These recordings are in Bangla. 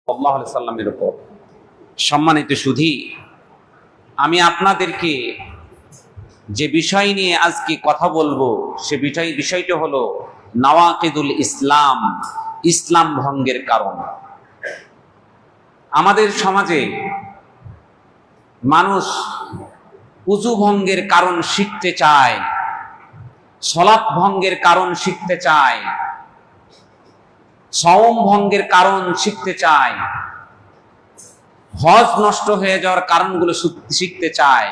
সাল্লাল্লাহু আলাইহি সাল্লামের উপর। সম্মানিত সুধী, আমি আপনাদেরকে যে বিষয় নিয়ে আজকে কথা বলবো সে বিষয়টা হলো নাওয়াকিদুল ইসলাম, ইসলাম ভঙ্গের কারণ। আমাদের সমাজে মানুষ উযু ভঙ্গের কারণ শিখতে চায়, সালাত ভঙ্গের কারণ শিখতে চায়, সওম ভঙ্গের কারণ শিখতে চায়, হজ নষ্ট হয়ে যাওয়ার কারণগুলো শিখতে চায়,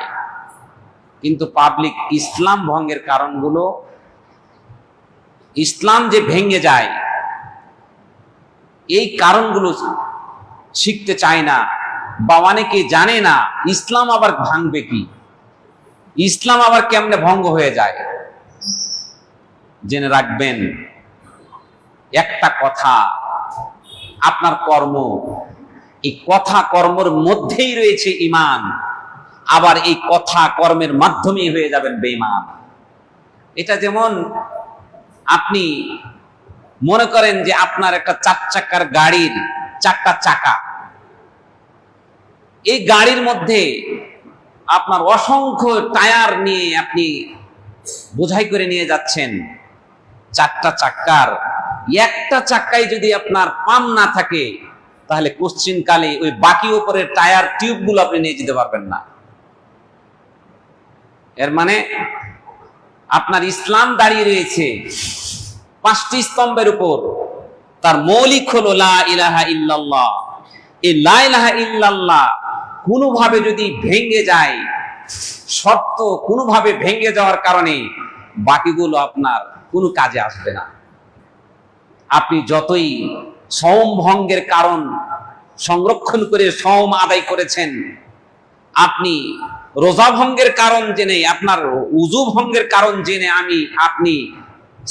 কিন্তু পাবলিক ইসলাম ভঙ্গের কারণগুলো, ইসলাম যে ভেঙে যায় এই কারণগুলো শিখতে চায় না, বা অনেকে জানে না ইসলাম আবার ভাঙবে কি, ইসলাম আবার কেমনে ভঙ্গ হয়ে যায়। জেনে রাখবেন, একটা কথা, আপনার কর্ম, এই কথা কর্মের মধ্যেই রয়েছে ঈমান, আবার এই কথা কর্মের মাধ্যমেই হয়ে যাবেন বেঈমান। এটা যেমন আপনি মনে করেন যে আপনার একটা 4 চাকার গাড়ির 4টা চাকা, এই গাড়ির মধ্যে আপনার অসংখ্য টায়ার নিয়ে আপনি বোঝাই করে নিয়ে যাচ্ছেন। 4টা চাকার একটা চাকায় যদি আপনার পাম্প না থাকে, তাহলে কোশ্চিনকালে ওই বাকি উপরের টায়ার টিউবগুলো আপনি নিয়ে যেতে পারবেন না। এর মানে আপনার ইসলাম দাঁড়িয়ে রয়েছে 5টি স্তম্ভের উপর। তার মৌলিক হলো লা ইলাহা ইল্লাল্লাহ। এই লা ইলাহা ইল্লাল্লাহ কোনোভাবে যদি ভেঙে যায়, শর্ত কোনোভাবে ভেঙে যাওয়ার কারণে বাকিগুলো আপনার কোনো কাজে আসবে না। আপনি যতই সওম ভঙ্গের কারণ সংরক্ষণ করে সওম আদায় করেছেন, আপনি রোজা ভঙ্গের কারণ জেনে, আপনার উযু ভঙ্গের কারণ জেনে আপনি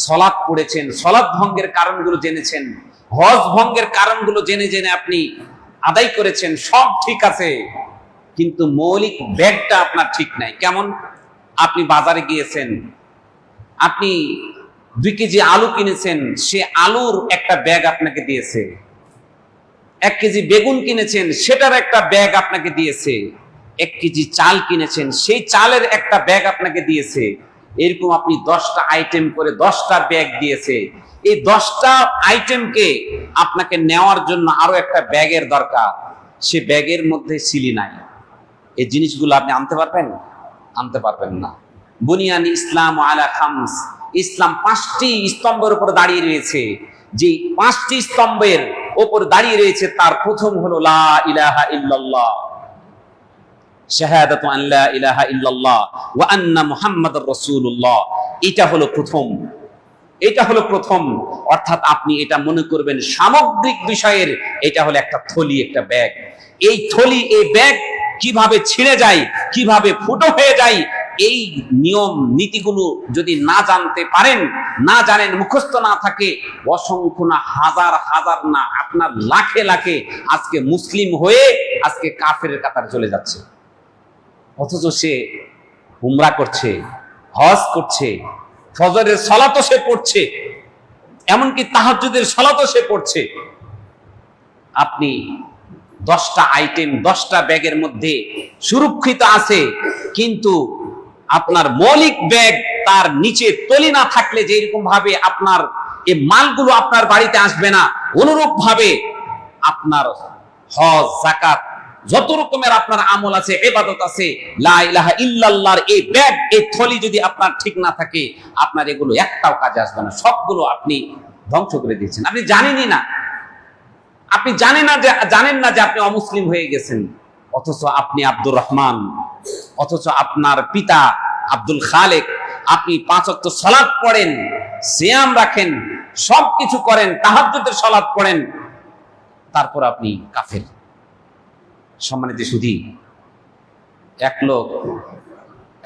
সালাত পড়েছেন, সালাত ভঙ্গের কারণগুলো জেনেছেন, হজ ভঙ্গের কারণগুলো জেনে জেনে আপনি আদায় করেছেন, সব ঠিক আছে, কিন্তু মৌলিক ব্যাগটা আপনার ঠিক নাই। কেমন? আপনি বাজারে গিয়েছেন, আপনি 2 কেজি আলু কিনেছেন, সে আলুর একটা ব্যাগ আপনাকে দিয়েছে। 1 কেজি বেগুন কিনেছেন, সেটার একটা ব্যাগ আপনাকে দিয়েছে। 1 কেজি চাল কিনেছেন, সেই চালের একটা ব্যাগ আপনাকে দিয়েছে। এরকম আপনি 10টা আইটেম করে 10টা ব্যাগ দিয়েছে। এই 10টা আইটেমকে আপনাকে নেওয়ার জন্য আরো একটা ব্যাগের দরকার। সে ব্যাগের মধ্যে সিলি নাই। এই জিনিসগুলো আপনি আনতে পারবেন? আনতে পারবেন না। বুনিয়ান ইসলাম আলা খামস, ইসলাম 5টি স্তম্ভের উপর দাঁড়িয়ে রয়েছে। যে 5টি স্তম্ভের উপর দাঁড়িয়ে রয়েছে, তার প্রথম হলো লা ইলাহা ইল্লাল্লাহ, শাহাদাতু আন লা ইলাহা ইল্লাল্লাহ ওয়া আন্না মুহাম্মাদুর রাসূলুল্লাহ। এটা হলো প্রথম, এটা হলো প্রথম। অর্থাৎ আপনি এটা মনে করবেন সামগ্রিক বিষয়ের এটা হলো একটা থলি, একটা ব্যাগ। এই থলি, এই ব্যাগ কিভাবে ছিঁড়ে যায়, কিভাবে ফুটো হয়ে যায়, এই নিয়ম নীতিগুলো যদি না জানতে পারেন, না জানেন, মুখস্থ না থাকে, অসংখ্য না, হাজার হাজার না, আপনার লাখে লাখে আজকে মুসলিম হয়ে আজকে কাফেরের কাতারে চলে যাচ্ছে। অথচ সে উমরা করছে, হজ করছে, ফজরের সালাতও সে পড়ছে, এমনকি তাহাজ্জুদের সালাতও সে পড়ছে। আপনি 10টা আইটেম 10টা ব্যাগের মধ্যে সুরক্ষিত আছে, কিন্তু আপনার মৌলিক ব্যাগ, তার নিচে তলি না থাকলে যেরকম ভাবে আপনার এই মালগুলো আপনার বাড়িতে আসবে না, অনুরূপ ভাবে আপনার হজ, যাকাত, যত রকমের আপনার আমল আছে, ইবাদত আছে, লা ইলাহা ইল্লাল্লাহর এই ব্যাগ, এই থলি যদি আপনার ঠিক না থাকে, আপনার এগুলো একটাও কাজে আসবে না। সবগুলো আপনি ধ্বংস করে দিয়েছেন। আপনি জানেনই না, আপনি জানেন না যে আপনি অমুসলিম হয়ে গেছেন। অথচ আপনি আব্দুর রহমান, অথচ আপনার পিতা আব্দুল খালেক, আপনি 5 ওয়াক্ত সালাত পড়েন, সিয়াম রাখেন, সবকিছু করেন, তাহাজ্জুদের সালাত পড়েন, তারপর আপনি কাফের। সম্মানিত সুধী, এক লোক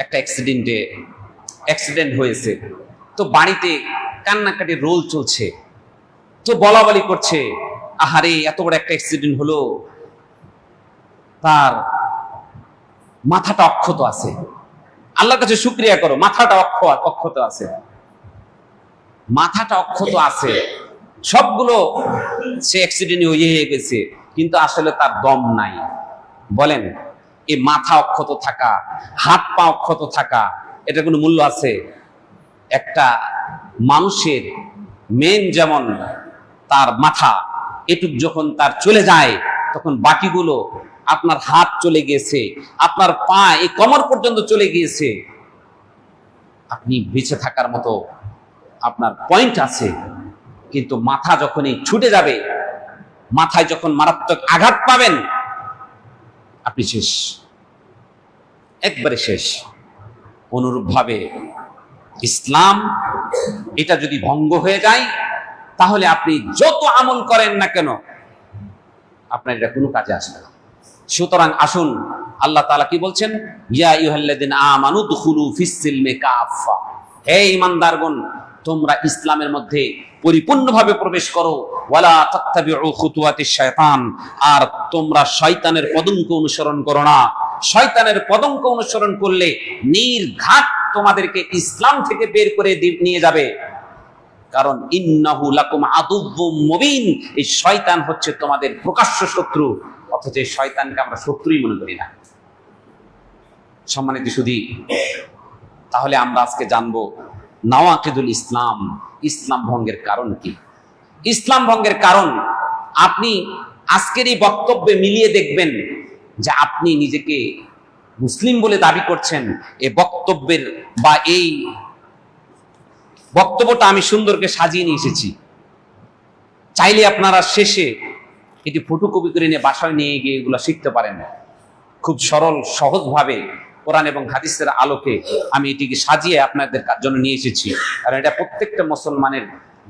একটা অ্যাক্সিডেন্ট হয়েছে, তো বাড়িতে কান্নাকাটি রোল চলছে, তো বলাবলি করছে, আহারে এত বড় একটা অ্যাক্সিডেন্ট হলো, তার মাথাটা অক্ষত আছে, আল্লাহর কাছে শুকরিয়া করো, মাথাটা অক্ষত আছে, মাথাটা অক্ষত আছে। সবগুলো সে অ্যাক্সিডেন্ট হয়ে গেছে, কিন্তু আসলে তার দম নাই। বলেন, এই মাথা অক্ষত থাকা, হাত পা অক্ষত থাকা, এটা কোনো মূল্য আছে? একটা মানুষের মেন যেমন তার মাথা, এটুক যখন তার চলে যায়, তখন বাকিগুলো, আপনার হাত চলে গিয়েছে, আপনার পা এই কোমর পর্যন্ত চলে গিয়েছে, আপনি বেঁচে থাকার মতো আপনার পয়েন্ট আছে। কিন্তু মাথা যখনই ছুটে যাবে, মাথায় যখন মারাত্মক আঘাত পাবেন, আপনি শেষ, একবারে শেষ। অনুরূপভাবে ইসলাম এটা যদি ভঙ্গ হয়ে যায়, তাহলে আপনি যত আমল করেন না কেন, আপনার এটা কোনো কাজে আসবে না। সুতরাং আসুন, আল্লাহ তাআলা কি বলছেন? ইয়া আইয়ুহাল্লাযিনা আমানু দুখুলু ফিস-সিলমি কাফা, হে ঈমানদারগণ, তোমরা ইসলামের মধ্যে পরিপূর্ণভাবে প্রবেশ করো। ওয়ালা তাত্তাবিউ খুতুওয়াতিশ শায়তান, আর তোমরা শয়তানের পদঙ্ক অনুসরণ করো না। শয়তানের পদঙ্ক অনুসরণ করলে নির্ঘাত তোমাদেরকে ইসলাম থেকে বের করে নিয়ে যাবে। কারণ ইন্নাহু লাকুম আদুউম মুবিন, এই শয়তান হচ্ছে তোমাদের প্রকাশ্য শত্রু, অথচ এই শয়তানকে আমরা শত্রুই মনে করি না। সম্মানিত সুধী, তাহলে আমরা আজকে জানবো নাওয়াকিদুল ইসলাম, ইসলাম ভঙ্গের কারণ কি? ইসলাম ভঙ্গের কারণ আপনি আজকের এই বক্তব্যে মিলিয়ে দেখবেন যে আপনি নিজেকে মুসলিম বলে দাবি করছেন। এই বক্তব্যের বা এই বক্তব্যটা আমি সুন্দরকে সাজিয়ে নিয়ে এসেছি। চাইলে আপনারা শেষে এটি ফটোকপি করে নিয়ে বাসায় নিয়ে গিয়ে এগুলো শিখতে পারেন। খুব সরল সহজভাবে কোরআন এবং হাদিসের আলোকে আমি এটিকে সাজিয়ে আপনাদের জন্য নিয়ে এসেছি, কারণ এটা প্রত্যেকটা মুসলমানের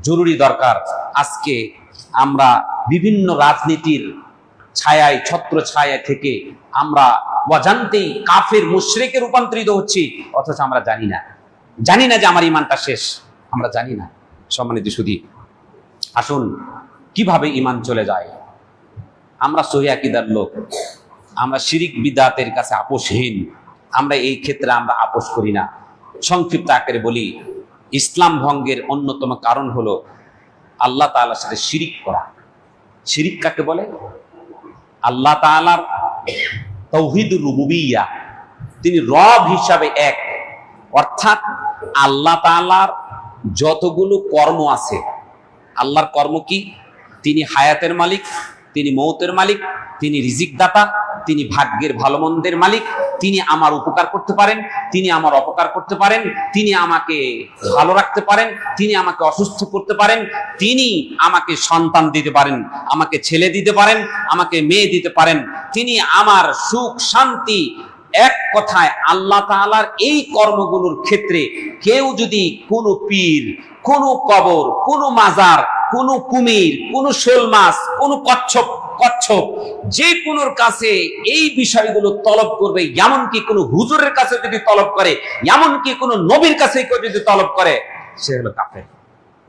জরুরি দরকার। আজকে আমরা বিভিন্ন রাজনীতির ছায়ায়, ছত্র ছায়া থেকে আমরা অজান্তেই কাফের মুশরিকে রূপান্তরিত হচ্ছি, অথচ আমরা জানি না যে আমার ইমানটা শেষ, আমরা জানি না। সম্মানিত সুধী, আসুন কিভাবে ইমান চলে যায়। আমরা সহিহ আকীদার লোক, আমরা শিরিক বিদআতের কাছে আপোষহীন, আমরা এই ক্ষেত্রে আমরা আপোষ করি না। সংক্ষিপ্ত আকারে বলি, ইসলাম ভঙ্গের অন্যতম কারণ হলো আল্লাহ তাআলার সাথে শিরিক করা। শিরিক কাকে বলে? আল্লাহ তাআলার তাওহীদুর রুবুবিয়্যা, তিনি রব হিসাবে এক, অর্থাৎ আল্লাহ তাআলার যতগুলো কর্ম আছে, আল্লাহর কর্ম কি? তিনি হায়াতের মালিক, তিনি মৌতের মালিক, তিনি রিজিক দাতা, তিনি ভাগ্যের ভালো মন্দের মালিক, তিনি আমার উপকার করতে পারেন, তিনি আমার অপকার করতে পারেন, তিনি আমাকে ভালো রাখতে পারেন, তিনি আমাকে অসুস্থ করতে পারেন, তিনি আমাকে সন্তান দিতে পারেন, আমাকে ছেলে দিতে পারেন, আমাকে মেয়ে দিতে পারেন, তিনি আমার সুখ শান্তি। এক কথায় আল্লাহ তাআলার এই কর্মগুলোর ক্ষেত্রে কেউ যদি কোনো পীর, কোনো কবর, কোনো মাজার, কোনো কুমির, কোনো শোল মাছ, কোনো কচ্ছপ যে কোনোর কাছে এই বিষয়গুলো তলব করবে, এমনকি কোনো হুজুরের কাছে যদি তলব করে, এমনকি কোনো নবীর কাছে কেউ যদি তলব করে, সে হলো কাফের,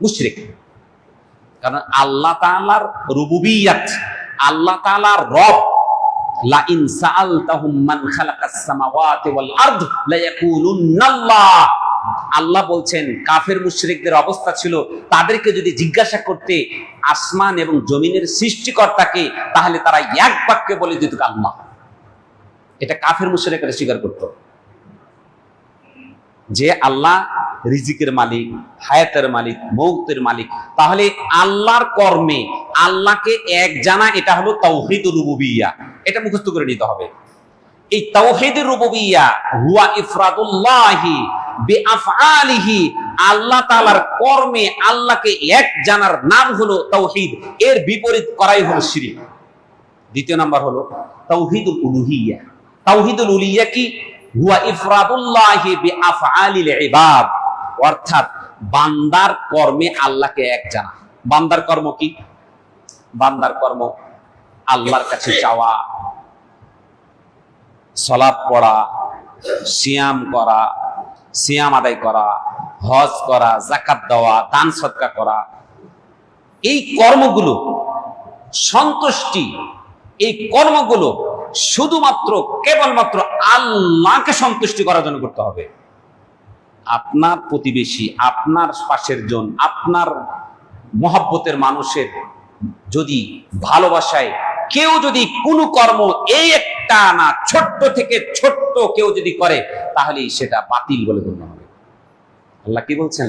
মুশরিক। কারণ আল্লাহ তাআলার রুবুবিয়্যাত, আল্লাহ তাআলার রব, লা ইন সাআলতাহুম মান খালাকাস সামাওয়াতি ওয়াল আরদ লা ইয়াকুলুন্নাল্লাহ। আল্লাহ বলছেন কাফের মুশরিকদের অবস্থা ছিল, তাদেরকে যদি জিজ্ঞাসা করতে আসমান এবং জমিনের সৃষ্টিকর্তাকে, তাহলে তারা এক বাক্যে বলে দিত আল্লাহ। এটা কাফের মুশরিকরা স্বীকার করত যে আল্লাহ রিজিকের মালিক, হায়াতের মালিক, মৌতের মালিক। তাহলে আল্লাহর কর্মে আল্লাহকে এক জানা, এটা হলো তাওহীদুর রুবুবিয়্যা। এটা মুখস্থ করে নিতে হবে। এই তাওহীদুর রুবুবিয়্যা হুয়া ইফরাদুল্লাহি বিআফআলিহি, আল্লাহ তাআলার কর্মে আল্লাহকে এক জানার নাম হলো তাওহীদ। এর বিপরীত করাই হলো শিরক। দ্বিতীয় নাম্বার হলো তাওহীদুল উলুহিয়্যা। তাওহীদুল উলুহিয়্যা কি? হুয়া ইফরাদুল্লাহি বিআফআলিল ইবাদ, অর্থাৎ বান্দার কর্মে আল্লাহকে এক জানা। বান্দার কর্ম কি? বান্দার কর্ম আল্লাহর কাছে চাওয়া, সালাত পড়া, সিয়াম করা, সিয়াম আদায় করা, হজ করা, যাকাত দেওয়া, দান সদকা করা। এই কর্মগুলো সন্তুষ্টি, এই কর্মগুলো শুধুমাত্র কেবলমাত্র আল্লাহকে সন্তুষ্টি করার জন্য করতে হবে। আপনার প্রতিবেশী, আপনার পাশের জন, আপনার মহব্বতের মানুষের যদি ভালোবাসায় কেউ যদি কোনো কর্ম এই একটা না ছোট্ট থেকে ছোট্ট কেউ যদি করে তাহলে সেটা বাতিল বলে গণ্য হবে। আল্লাহ কি বলছেন?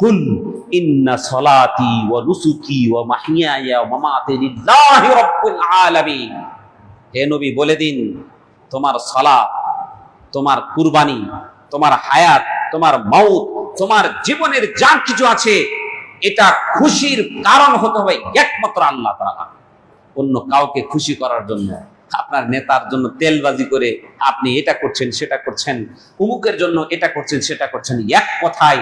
কুল ইন্না সলাতি ওয়া নুসুকি ওয়া মাহইয়ায়া ওয়া মামাতি লিল্লাহি রাব্বিল আলামিন। হে নবী বলে দিন, তোমার সালাত, তোমার কুরবানি, তোমার হায়াত, তোমার মওত, তোমার জীবনের যা কিছু আছে এটা খুশির কারণ হতে হবে একমাত্র আল্লাহ তাআলা। অন্য কাউকে খুশি করার জন্য, আপনার নেতার জন্য তেলবাজি করে আপনি এটা করছেন সেটা করছেন, অমুকের জন্য এটা করছেন সেটা করছেন, এক কথায়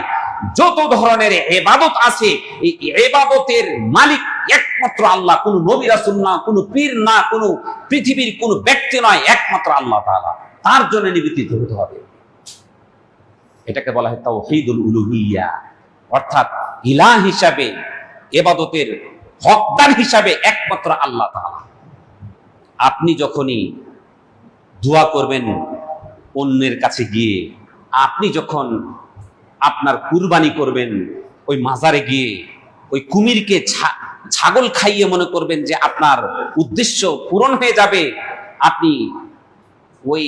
যত ধরনের ইবাদত আছে এই ইবাদতের মালিক একমাত্র আল্লাহ। কোনো নবী রাসূল না, কোনো পীর না, কোনো পৃথিবীর কোনো ব্যক্তি নয়, একমাত্র আল্লাহ তাআলা। তার জন্য নিবেদিত হতে হবে। এটাকে বলা হয় তাওহীদুল উলুহিয়্যা, অর্থাৎ ইলাহ হিসাবে, ইবাদতের হকদার হিসাবে একমাত্র আল্লাহ তাআলা। আপনি যখনই দোয়া করবেন অন্যের কাছে গিয়ে, আপনি যখন আপনার কুরবানি করবেন ওই মাজারে গিয়ে, ওই কুমিরকে ছাগল খাইয়ে মনে করবেন যে আপনার উদ্দেশ্য পূরণ হয়ে যাবে, আপনি ওই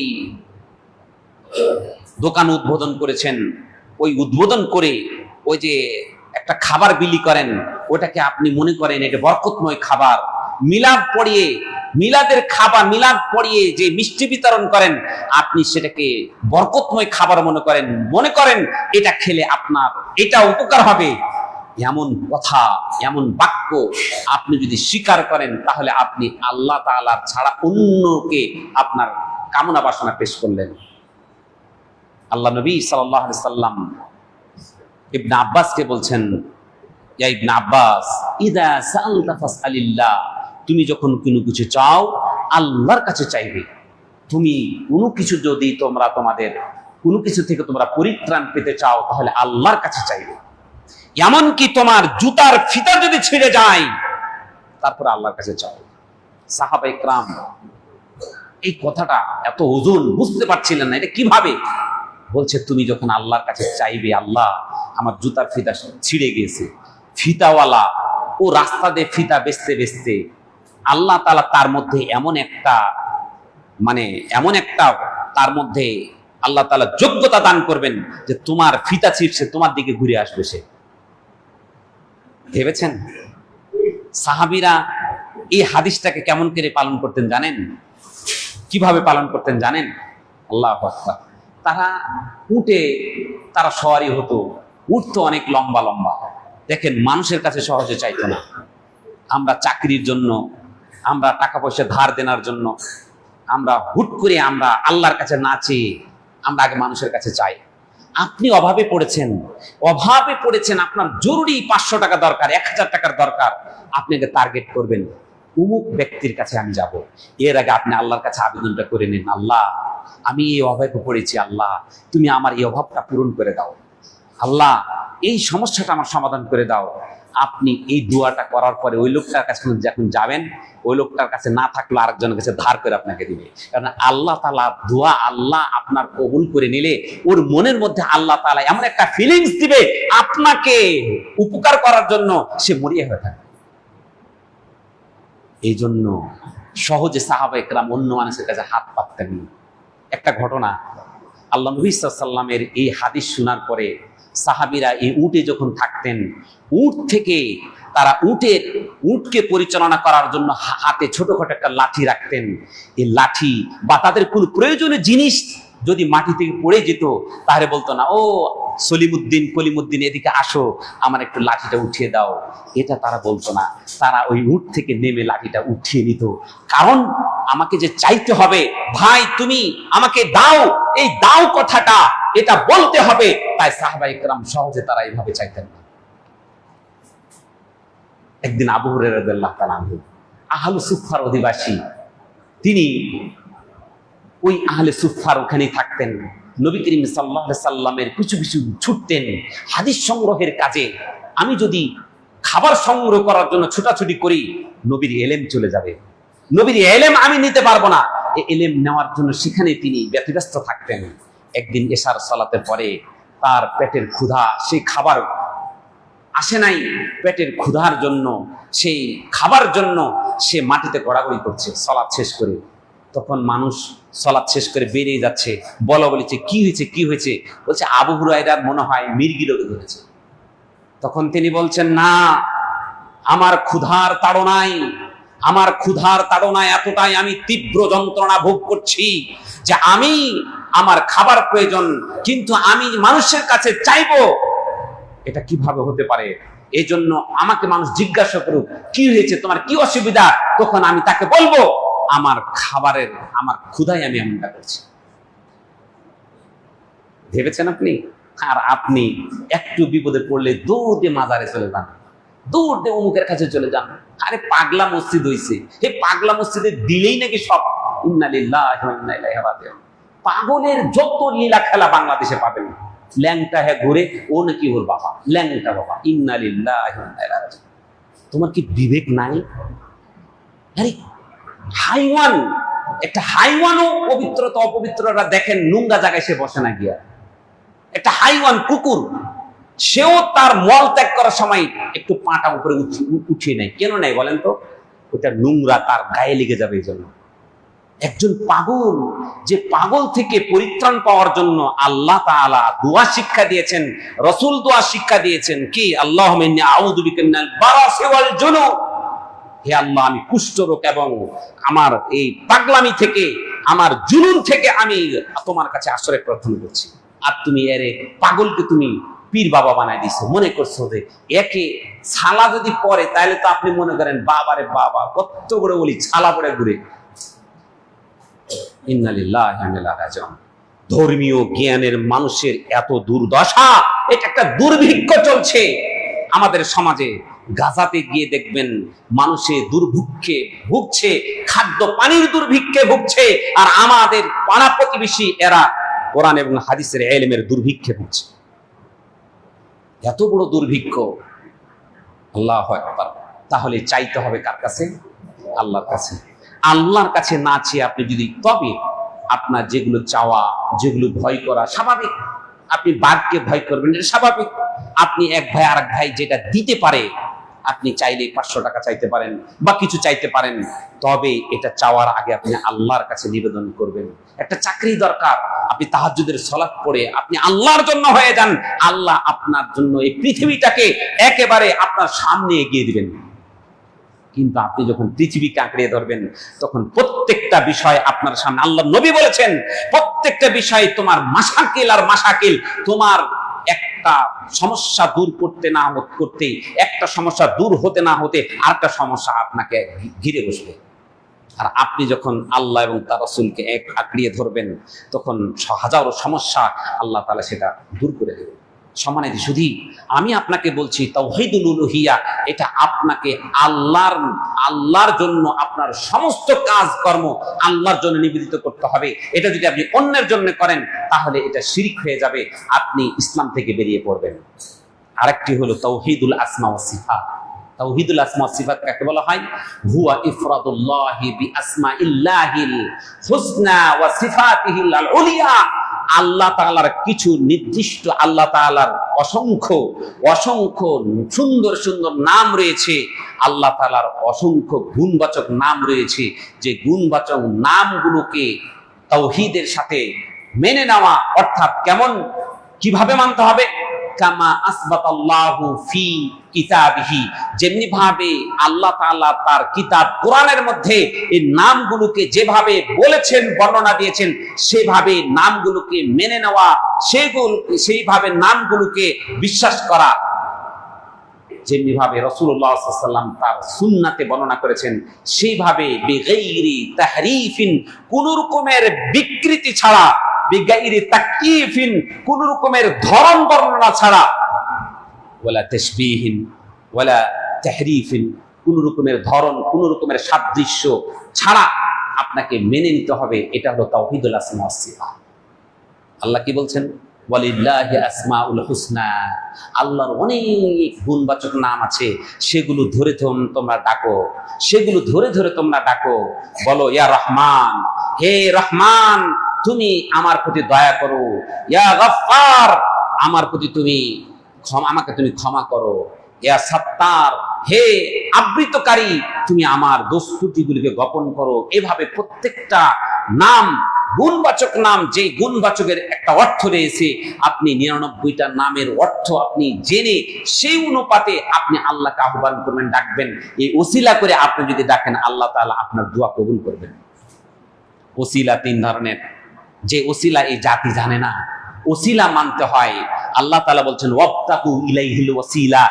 দোকান উদ্বোধন করেছেন, ওই উদ্বোধন করে ওই যে একটা খাবার বিলি করেন, ওটাকে আপনি মনে করেন এটা বরকতময় খাবার। মিলাদ পড়িয়ে, মিলাদের খাবার, মিলাদ পড়িয়ে যে মিষ্টি বিতরণ করেন, আপনি সেটাকে বরকতময় খাবার মনে করেন এটা খেলে আপনার এটা উপকার হবে। এমন কথা, এমন বাক্য আপনি যদি স্বীকার করেন তাহলে আপনি আল্লাহ তাআলার ছাড়া অন্যকে আপনার কামনা বাসনা পেশ করলেন। আল্লাহ নবী সাল্লাল্লাহু আলাইহি সাল্লাম ইবনে আব্বাসকে বলছেন, ইয়া ইবনে আব্বাস, ইদা সাআলতা ফাসআলিল্লাহ, তুমি যখন কোনো কিছু চাও আল্লাহর কাছে চাইবে। তুমি কোনো কিছু যদি তোমাদের কোনো কিছু থেকে তোমরা পরিত্রাণ পেতে চাও তাহলে আল্লাহর কাছে চাইবে। এমনকি তোমার জুতার ফিতা যদি ছিঁড়ে যায় তারপর আল্লাহর কাছে চাও। সাহাবায়ে কেরাম এই কথাটা এত ওজন বুঝতে পারছিলেন না, এটা কিভাবে বলছে। তুমি যখন আল্লাহর কাছে চাইবে, আল্লাহ আমার জুতার ফিতা ছিঁড়ে গিয়েছে, ফিতাওয়ালা ও রাস্তা দিয়ে ফিতা বেচতে বেচতে আল্লাহ তাআলা তার মধ্যে এমন একটা তার মধ্যে আল্লাহ তাআলা যোগ্যতা দান করবেন যে তোমার ফিতা ছিঁড়ছে, তোমার দিকে ঘুরে আসবে সে। ভেবেছেন সাহাবীরা এই হাদিসটাকে কেমন করে পালন করতেন জানেন? কিভাবে পালন করতেন জানেন? আল্লাহু আকবার। তারা উটে তারা সওয়ারি হতো, উট তো অনেক লম্বা লম্বা, দেখেন মানুষের কাছে সহজে চাইতো না। আমরা চাকরির জন্য, আমরা টাকা পয়সা ধার দেনার জন্য, আমরা হুট করে আমরা আল্লাহর কাছে না চেয়ে আমরা আগে মানুষের কাছে চাই। আপনি অভাবে পড়েছেন, আপনার জরুরি 500 টাকা দরকার, 1000 টাকার দরকার, আপনি আগে টার্গেট করবেন অমুক ব্যক্তির কাছে আমি যাব। এর আগে আপনি আল্লাহর কাছে আবেদনটা করে নিন, আল্লাহ আমি এই অভাবে পড়েছি, আল্লাহ তুমি আমার এই অভাবটা পূরণ করে দাও, আল্লাহ এই সমস্যাটা আমার সমাধান করে দাও। আপনি এই দোয়াটা করার পরে ওই লোকটার কাছে যখন যাবেন, ওই লোকটার কাছে না থাকলে আরেকজনের কাছে ধার করে আপনাকে দিবে। কারণ আল্লাহ তাআলা দোয়া আল্লাহ আপনার কবুল করে নিলে ওর মনের মধ্যে আল্লাহ তাআলা এমন একটা ফিলিংস দিবে আপনাকে উপকার করার জন্য, সে মরিয়া হয়ে থাকে। এই জন্য সহজে সাহাবায়ে কেরাম অন্য মানুষের কাছে হাত পাততেন না। একটা ঘটনা, আল্লাহ নবী সাল্লাল্লাহু আলাইহি ওয়াসাল্লামের এই হাদিস শোনার পরে সাহাবীরা এই উটে যখন থাকতেন, উট থেকে তারা উটকে পরিচালনা করার জন্য হাতে ছোটখাটো একটা লাঠি রাখতেন। এই লাঠি বা তাদের কোনো প্রয়োজনীয় জিনিস যদি মাটি থেকে পড়ে যেত তাহলে বলতো না, ও সলিমুদ্দিন কলিমুদ্দিন এদিকে আসো, আমার একটু লাঠিটা উঠিয়ে দাও। এটা তারা বলতো না, তারা ওই উট থেকে নেমে লাঠিটা উঠিয়ে নিত। কারণ আমাকে যে চাইতে হবে, ভাই তুমি আমাকে দাও, এই দাও কথাটা এটা বলতে হবে। তাই সাহাবায়ে কেরাম সহজে তারা এইভাবে চাইতেন না। একদিন আবু হুরায়রা রাদিয়াল্লাহু তাআলা আনহু, আহলে সুফফার অধিবাসী, তিনি ওই আহলে সুফফার ওখানেই থাকতেন। নবী করিম সাল্লাল্লাহু আলাইহি সাল্লামের পিছু পিছু ছুটতেন হাদিস সংগ্রহের কাজে। আমি যদি খাবার সংগ্রহ করার জন্য ছোটাছুটি করি, নবীর এলেম চলে যাবে, নবীর এলেম আমি নিতে পারবো না। এই এলেম নেওয়ার জন্য সেখানে তিনি ব্যতিব্যস্ত থাকতেন। একদিন এশার সালাতের পরে তার পেটের ক্ষুধা, সেই খাবার আসে নাই পেটের ক্ষুধার জন্য, সেই খাবার জন্য সে মাটিতে গড়াগড়ি করছে সালাত শেষ করে। তখন মানুষ সালাত শেষ করে বেরিয়ে যাচ্ছে, বলা বলেছে কি হয়েছে কি হয়েছে, বলছে আবু হুরায়রার মনে হয় মির্গি রোগে ধরেছে। তখন তিনি বলছেন না, আমার ক্ষুধার তাড়নায়, আমার ক্ষুধার তাড়নায় এতটাই আমি তীব্র যন্ত্রণা ভোগ করছি যে আমি, আমার খাবার প্রয়োজন, কিন্তু আমি মানুষের কাছে চাইবো, এটা কিভাবে হতে পারে? এই জন্য আমাকে মানুষ জিজ্ঞাসা করুক কি হয়েছে, তোমার কি অসুবিধা, তখন আমি তাকে বলবো আমার খাবারের, আমার ক্ষুধায় আমি এমনটা করছি। ভেবেছেন আপনি? আর আপনি একটু বিপদে পড়লে দৌড় দিয়ে মাজারে চলে যান, দৌড় দিয়ে অমুকের কাছে চলে যান। আরে পাগলা মসজিদ হইছে, এই পাগলা মসজিদে দিলেই নাকি সব। ইন্না লিল্লাহি ওয়া ইন্না ইলাইহি রাজিউন। পাগলের যত লীলা খেলা বাংলাদেশে পাবেন। ল্যাংটা হ্যাঁ ঘুরে, ও নাকি ওর বাবা ল্যাংটা বাবা। ইন্না লিল্লাহি ওয়া ইন্না ইলাইহি রাজিউন। তোমার কি বিবেক নাই? আরে হাইওয়ান, একটা হাইওয়ানও পবিত্রতা অপবিত্রতা দেখেন নোংরা জায়গায় সে বসে না গিয়া। একটা হাইওয়ান কুকুর, সেও তার মল ত্যাগ করার সময় একটু পাটা উপরে উঠিয়ে নেয়। কেন নেয় বলেন তো? ওটা নোংরা তার গায়ে লেগে যাবে এই জন্য। একজন পাগল, যে পাগল থেকে পরিত্রাণ পাওয়ার জন্য আল্লাহ তাআলা দোয়া শিক্ষা দিয়েছেন, রাসূল দোয়া শিক্ষা দিয়েছেন কি, আল্লাহুম্মা ইন্নী আউযু বিকা মিনাল বারাসি ওয়াল জুনুব। হে আল্লাহ, আমি কুষ্ঠরোগ এবং আমার এই পাগলামি থেকে, আমার জুনুন থেকে আমি তোমার কাছে আশ্রয় প্রার্থনা করছি। আর তুমি এরে পাগলকে তুমি পীর বাবা বানাই দিছো, মনে করছো যে একে ছালা যদি পরে তাহলে তো আপনি মনে করেন বাবারে বাবা, কত বড় বলি ছালা পরে ঘুরে। ইন্না লিল্লাহি ওয়া ইন্না ইলাইহি রাজিউন। ধর্মীয় জ্ঞানের মানুষের এত দুর্দশা, এটা একটা দুর্ভিক্ষ চলছে আমাদের সমাজে। গাজাতে গিয়ে দেখবেন মানুষের দুর্ভিক্ষে ভুগছে, খাদ্য পানির দুর্ভিক্ষে ভুগছে, আর আমাদের পাড়া প্রতিবেশী এরা কোরআন এবং হাদিসের ইলমের দুর্ভিক্ষে ভুগছে। এত বড় দুর্ভিক্ষ, আল্লাহু আকবার। তাহলে চাইতে হবে কার কাছে? আল্লাহর কাছে। আল্লাহর কাছে না চেয়ে আপনি যদি, তবে আপনার যেগুলো চাওয়া, যেগুলো ভয় করা স্বাভাবিক। আপনি বাঘকে ভয় করবেন, এটা স্বাভাবিক। আপনি এক ভাই আর এক ভাই যেটা দিতে পারে, আপনি চাইলে 500 টাকা চাইতে পারেন বা কিছু চাইতে পারেন, তবে এটা চাওয়ার আগে আপনি আল্লাহর কাছে নিবেদন করবেন। একটা চাকরি দরকার, আপনি তাহাজ্জুদের সালাত পড়ে আপনি আল্লাহর জন্য হয়ে যান, আল্লাহ আপনার জন্য এই পৃথিবীটাকে একেবারে আপনার সামনে এগিয়ে দিবেন। কিন্তু আপনি যখন পৃথিবীকে আঁকড়িয়ে ধরবেন, তখন প্রত্যেকটা বিষয় আপনার সামনে, আল্লাহ নবী বলেছেন প্রত্যেকটা বিষয় তোমার মাশাকিল আর মাশাকিল, তোমার একটা সমস্যা দূর করতে না করতে, একটা সমস্যা দূর হতে না হতে আরেকটা সমস্যা আপনাকে ঘিরে বসবে। আর আপনি যখন আল্লাহ এবং তার রাসূলকে এক আঁকড়িয়ে ধরবেন, তখন হাজারো সমস্যা আল্লাহ তাআলা সেটা দূর করে দেবেন। সম্মানিত শুধু আমি আপনাকে বলছি তাওহীদুল উলুহিয়া, এটা আপনাকে আল্লাহর জন্য আপনার সমস্ত কাজ কর্ম আল্লাহর জন্য নিবেদিত করতে হবে। এটা যদি আপনি অন্যের জন্য করেন তাহলে এটা শিরক হয়ে যাবে, আপনি ইসলাম থেকে বেরিয়ে পড়বেন। আরেকটি হলো তাওহীদুল আসমা ওয়াস সিফাত। তাওহীদুল আসমা ওয়াস সিফাত কাকে বলা হয়? হুয়া ইফরাদুল্লাহি বিআসমাইল্লাহিল হুসনা ওয়া সিফাতিহিল উলিয়া। আল্লাহ তাআলার কিছু নির্দিষ্ট, আল্লাহ তাআলার অসংখ্য অসংখ্য সুন্দর সুন্দর নাম রয়েছে, আল্লাহ তাআলার অসংখ্য গুণবাচক নাম রয়েছে, যে গুণবাচক নামগুলোকে তাওহীদের সাথে মেনে নেওয়া, অর্থাৎ কেমন, কিভাবে মানতে হবে? কামা আসবাতাল্লাহু ফি কিতাবিহি, যেমনি ভাবে আল্লাহ তাআলা তার কিতাব কোরআনের মধ্যে এই নামগুলোকে যেভাবে বলেছেন, বর্ণনা দিয়েছেন, সেভাবে নামগুলোকে মেনে নেওয়া, সেইভাবে নামগুলোকে বিশ্বাস করা। যেমনি ভাবে রাসূলুল্লাহ সাল্লাল্লাহু আলাইহি ওয়াসাল্লাম তার সুন্নাতে বর্ণনা করেছেন, সেইভাবে বিগাইরি তাহরিফিন, কোন রকমের বিকৃতি ছাড়া, বিগাইরি তাকয়িফিন, কোন রকমের ধরন বর্ণনা ছাড়া, ওয়ালা তাশবিহিন ওয়ালা তাহরিফিন, কোন রকমের ধরন, কোন রকমের সাদৃশ্য ছাড়া আপনাকে মেনে নিতে হবে। এটা হলো তাওহীদুল আসমা ওয়াস সিফাত। আল্লাহ কি বলছেন? ওয়ালিল্লাহি আসমাউল হুসনা, আল্লাহর অনেক গুণবাচক নাম আছে, সেগুলো ধরে তোমরা ডাকো, সেগুলো ধরে ধরে তোমরা ডাকো। বলো ইয়া রহমান, হে রহমান তুমি আমার প্রতি দয়া করো, ইয়া গফফার আমার প্রতি তুমি আমাকে তুমি ক্ষমা করো, ইয়া সাত্তার, হে আবৃতকারী, তুমি আমার দোষ ত্রুটিগুলিকে গোপন করো। এভাবে প্রত্যেকটা নাম গুণবাচক নাম, যে গুণবাচকের একটা অর্থ রয়েছে, আপনি 99টা নামের অর্থ আপনি জেনে সেই অনুপাতে আপনি আল্লাহকে আহ্বান করবেন, ডাকবেন। এই ওসিলা করে আপনি যদি ডাকেন, আল্লাহ তাআলা আপনার দোয়া কবুল করবেন। ওসিলা 3 ধরনের। যে ওসিলা এই জাতি জানে না, ওসিলা মানতে হয়। আল্লাহ তাআলা বলছেন ওয়াবতাকু ইলাইহিল ওয়াসিলা,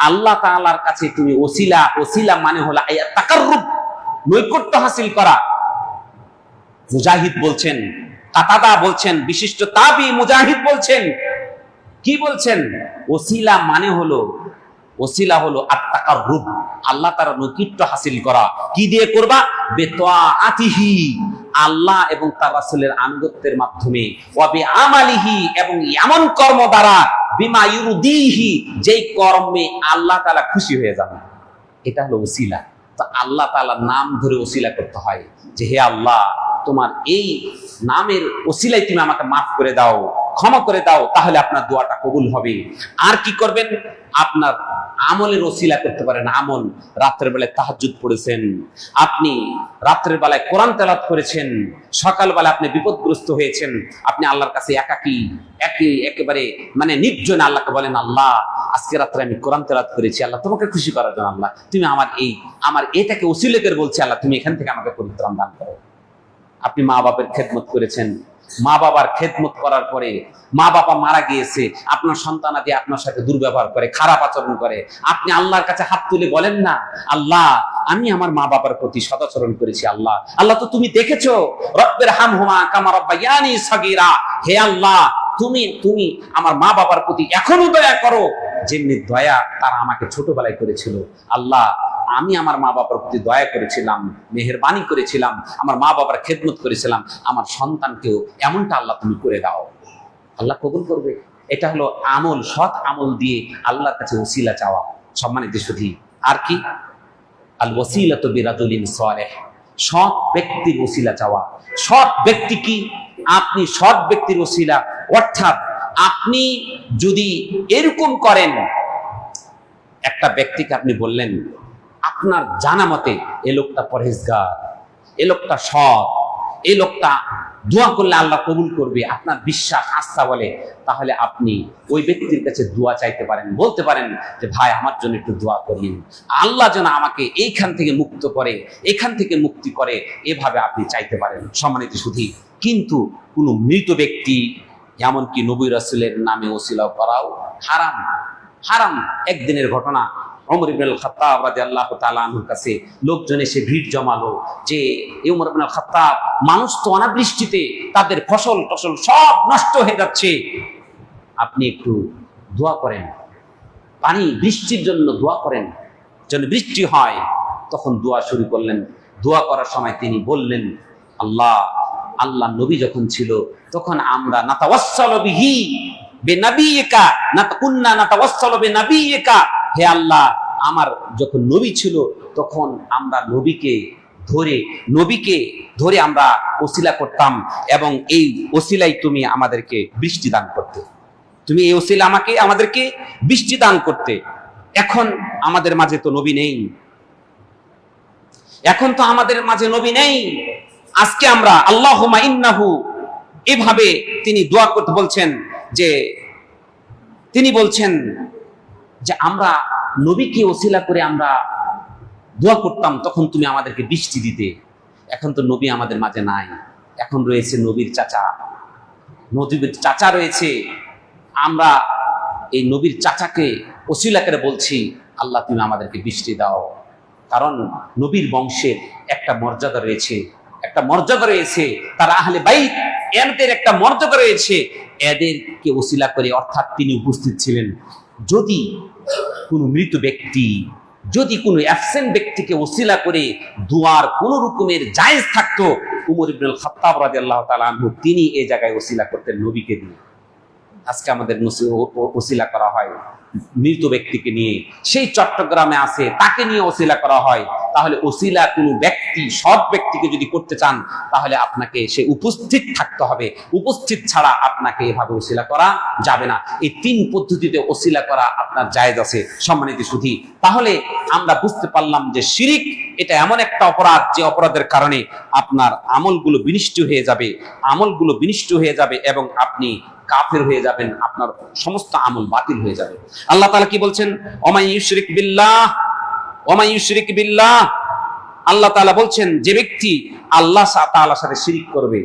আল্লাহ তাআলার কাছে তুমি ওসিলা, ওসিলা মানে হলো তাকাররুব, নৈকট্য হাসিল করা। মুজাহিদ বলছেন, কাতাদা বলছেন, বিশিষ্ট তাবি মুজাহিদ বলছেন, কি বলছেন? ওসিলা মানে হলো, ওসিলা হলো আত-তাকাররুব, আল্লাহ তাআলার নৈকট্য হাসিল করা। কি দিয়ে করবা? বিতাআতিহি, আল্লাহ এবং তার রাসূলের আনুগত্যের মাধ্যমে, ওয়া বিআমালিহি, এবং এমন কর্ম দ্বারা, বিমা ইউরদিহি, যেই কর্মে আল্লাহ তাআলা খুশি হয়ে যান। এটা হলো ওসিলা। তো আল্লাহ তাআলার নাম ধরে ওসিলা করতে হয়, যে হে আল্লাহ, তোমার এই নামের ওসিলায় তুমি আমাকে মাফ করে দাও, ক্ষমা করে দাও, তাহলে আপনার দোয়াটা কবুল হবে। আর কি করবেন? আপনার আমলের ওসিলা করতে পারেন। আমল, রাত্রের বেলায় তাহাজ্জুদ পড়েছেন, আপনি রাত্রের বেলায় কোরআন তেলাওয়াত করেছেন, সকালবেলা আপনি বিপদগ্রস্ত হয়েছেন, আপনি আল্লাহর কাছে একাকী একেবারে মানে নির্জনে আল্লাহকে বলেন, আল্লাহ আজকে রাত্রে আমি কোরআন তেলাওয়াত করেছি, আল্লাহ তোমাকে খুশি করার জন্য, আল্লাহ তুমি আমার এটাকে ওসিলা করে বলছি, আল্লাহ তুমি এখান থেকে আমাকে পরিত্রাণ দান করো। আপনি মা বাবার খেদমত করেছেন, মা বাবার খেদমত করার পরে মা বাবা মারা গিয়েছে, আপনার সন্তানাদি আপনার সাথে দুর্ব্যবহার করে, খারাপ আচরণ করে, আপনি আল্লাহর কাছে হাত তুলে বলেন না, আল্লাহ আমি আমার মা বাবার প্রতি সদাচরণ করেছি, আল্লাহ আল্লাহ তো তুমি দেখেছো, রব্বির হামহুমা কামা রাব্বায়ানি সাগীরা, হে আল্লাহ তুমি আমার মা বাবার প্রতি এখনো দয়া করো যেমনি দয়া তারা আমাকে ছোটবেলায় করেছিল। আল্লাহ আমি আমার মা বাবার প্রতি দয়া করেছিলাম, মেহেরবানি করেছিলাম, আমার মা বাবার খেদমত করেছিলাম, আমার সন্তানকেও এমনটা আল্লাহ তুমি করে দাও। আল্লাহ কবুল করবে। এটা হলো আমল, সৎ আমল দিয়ে আল্লাহর কাছে ওসিলা চাওয়া। সম্মানিত সুধী, আর কি? আল ওসিলাতু বিরাজুলিন সালেহ, সৎ ব্যক্তির ওসিলা চাওয়া। সৎ ব্যক্তি কি? আপনি সৎ ব্যক্তির ওসিলা, অর্থাৎ আপনি যদি এরকম করেন, একটা ব্যক্তিকে আপনি বললেন, আপনার জানা মতে এ লোকটা পরহেজগার, এ লোকটা সৎ, এই লোকটা দোয়া করলে আল্লাহ কবুল করবে, আপনার বিশ্বাস আস্থা বলে, তাহলে আপনি ওই ব্যক্তির কাছে দোয়া চাইতে পারেন, বলতে পারেন যে ভাই আমার জন্য একটু দোয়া করিন, আল্লাহ যেন আমাকে এইখান থেকে মুক্ত করে, এখান থেকে মুক্তি করে, এভাবে আপনি চাইতে পারেন। সম্মানিত সুধী, কিন্তু কোন মৃত ব্যক্তি, এমনকি নবী রাসূলের নামে ওসিলা করাও হারাম। হারাম। একদিনের ঘটনা, ওমর ইবনে আল খাত্তাব রাদিয়াল্লাহু তাআলা আনহুর কাছে লোকজন এসে ভিড় জমালো যে ওমর ইবনে আল খাত্তাব, মানুষ তো অনাবৃষ্টিতে তাদের ফসল টসল সব নষ্ট হয়ে যাচ্ছে, আপনি একটু দোয়া করেন, পানি বৃষ্টির জন্য দোয়া করেন, যেন বৃষ্টি হয়। তখন দোয়া শুরু করলেন। দোয়া করার সময় তিনি বললেন, আল্লাহ নবী যখন ছিল তখন আমরা নাতাওয়াসসালু বিহি বিনাবিয়িকা কুননা নাতাওয়াসসালু বিনাবিয়িকা, হে আল্লাহ আমার যখন নবী ছিল তখন আমরা নবীকে ধরে আমরা ওসিলা করতাম, এবং এই ওসিলাই তুমি আমাদেরকে বৃষ্টি দান করতে, তুমি এই ওসিলা আমাদেরকে বৃষ্টি দান করতে। এখন আমাদের মাঝে তো নবী নেই, এখন তো আমাদের মাঝে নবী নেই। আজকে আমরা আল্লাহুম্মা ইন্নাহু, এভাবে তিনি দোয়া করতে বলছেন, তিনি বলছেন যে আমরা নবীকে ওসিলা করে আমরা দোয়া করতাম, তখন তুমি আমাদেরকে বৃষ্টি দিতে। এখন তো নবী আমাদের মাঝে নাই, এখন রয়েছে নবীর চাচা রয়েছে। আমরা এই নবীর চাচাকে ওসিলা করে বলছি, আল্লাহ তুমি আমাদেরকে বৃষ্টি দাও। কারণ নবীর বংশের একটা মর্যাদা রয়েছে, তার আহলে বাইত এদের একটা মর্যাদা রয়েছে, এদেরকে ওসিলা করে, অর্থাৎ তিনি উপস্থিত ছিলেন। যদি কোনো মৃত ব্যক্তি, যদি কোনো অ্যাবসেন্ট ব্যক্তিকে ওসিলা করে দুয়ার কোন রকমের জায়েজ থাকতো, উমর ইবনে আল খাত্তাব রাদিয়াল্লাহু তাআলা আনহু তিনি এই জায়গায় ওসিলা করতেন নবীকে দিয়ে। আজকে আমাদের ওসিলা করা হয় মৃত ব্যক্তিকে নিয়ে, সেই চট্টগ্রামে আছে তাকে নিয়ে ওসিলা করা হয়। তাহলে ওসিলা কোনো ব্যক্তি ব্যক্তি, সৎ ব্যক্তিকে যদি করতে চান তাহলে আপনাকে সে উপস্থিত থাকতে হবে। উপস্থিত ছাড়া আপনাকে এভাবে ওসিলা করা যাবে না। এই 3 পদ্ধতিতে ওসিলা করা আপনার জায়েজ আছে সম্মানিত সুধী। তাহলে আমরা বুঝতে পারলাম যে শিরিক এটা এমন একটা অপরাধ, যে অপরাধের কারণে আপনার আমলগুলো বিনষ্ট হয়ে যাবে, আমলগুলো বিনষ্ট হয়ে যাবে এবং আপনি কাফের হয়ে যাবেন, আপনার সমস্ত আমল বাতিল হয়ে যাবে। আল্লাহ তাআলা কি বলছেন? ওমাই ইউশরিক বিল্লাহ, ওমাই ইউশরিক বিল্লাহ, আল্লাহ তাআলা বলছেন যে ব্যক্তি আল্লাহ তাআলার সাথে শিরিক করবে,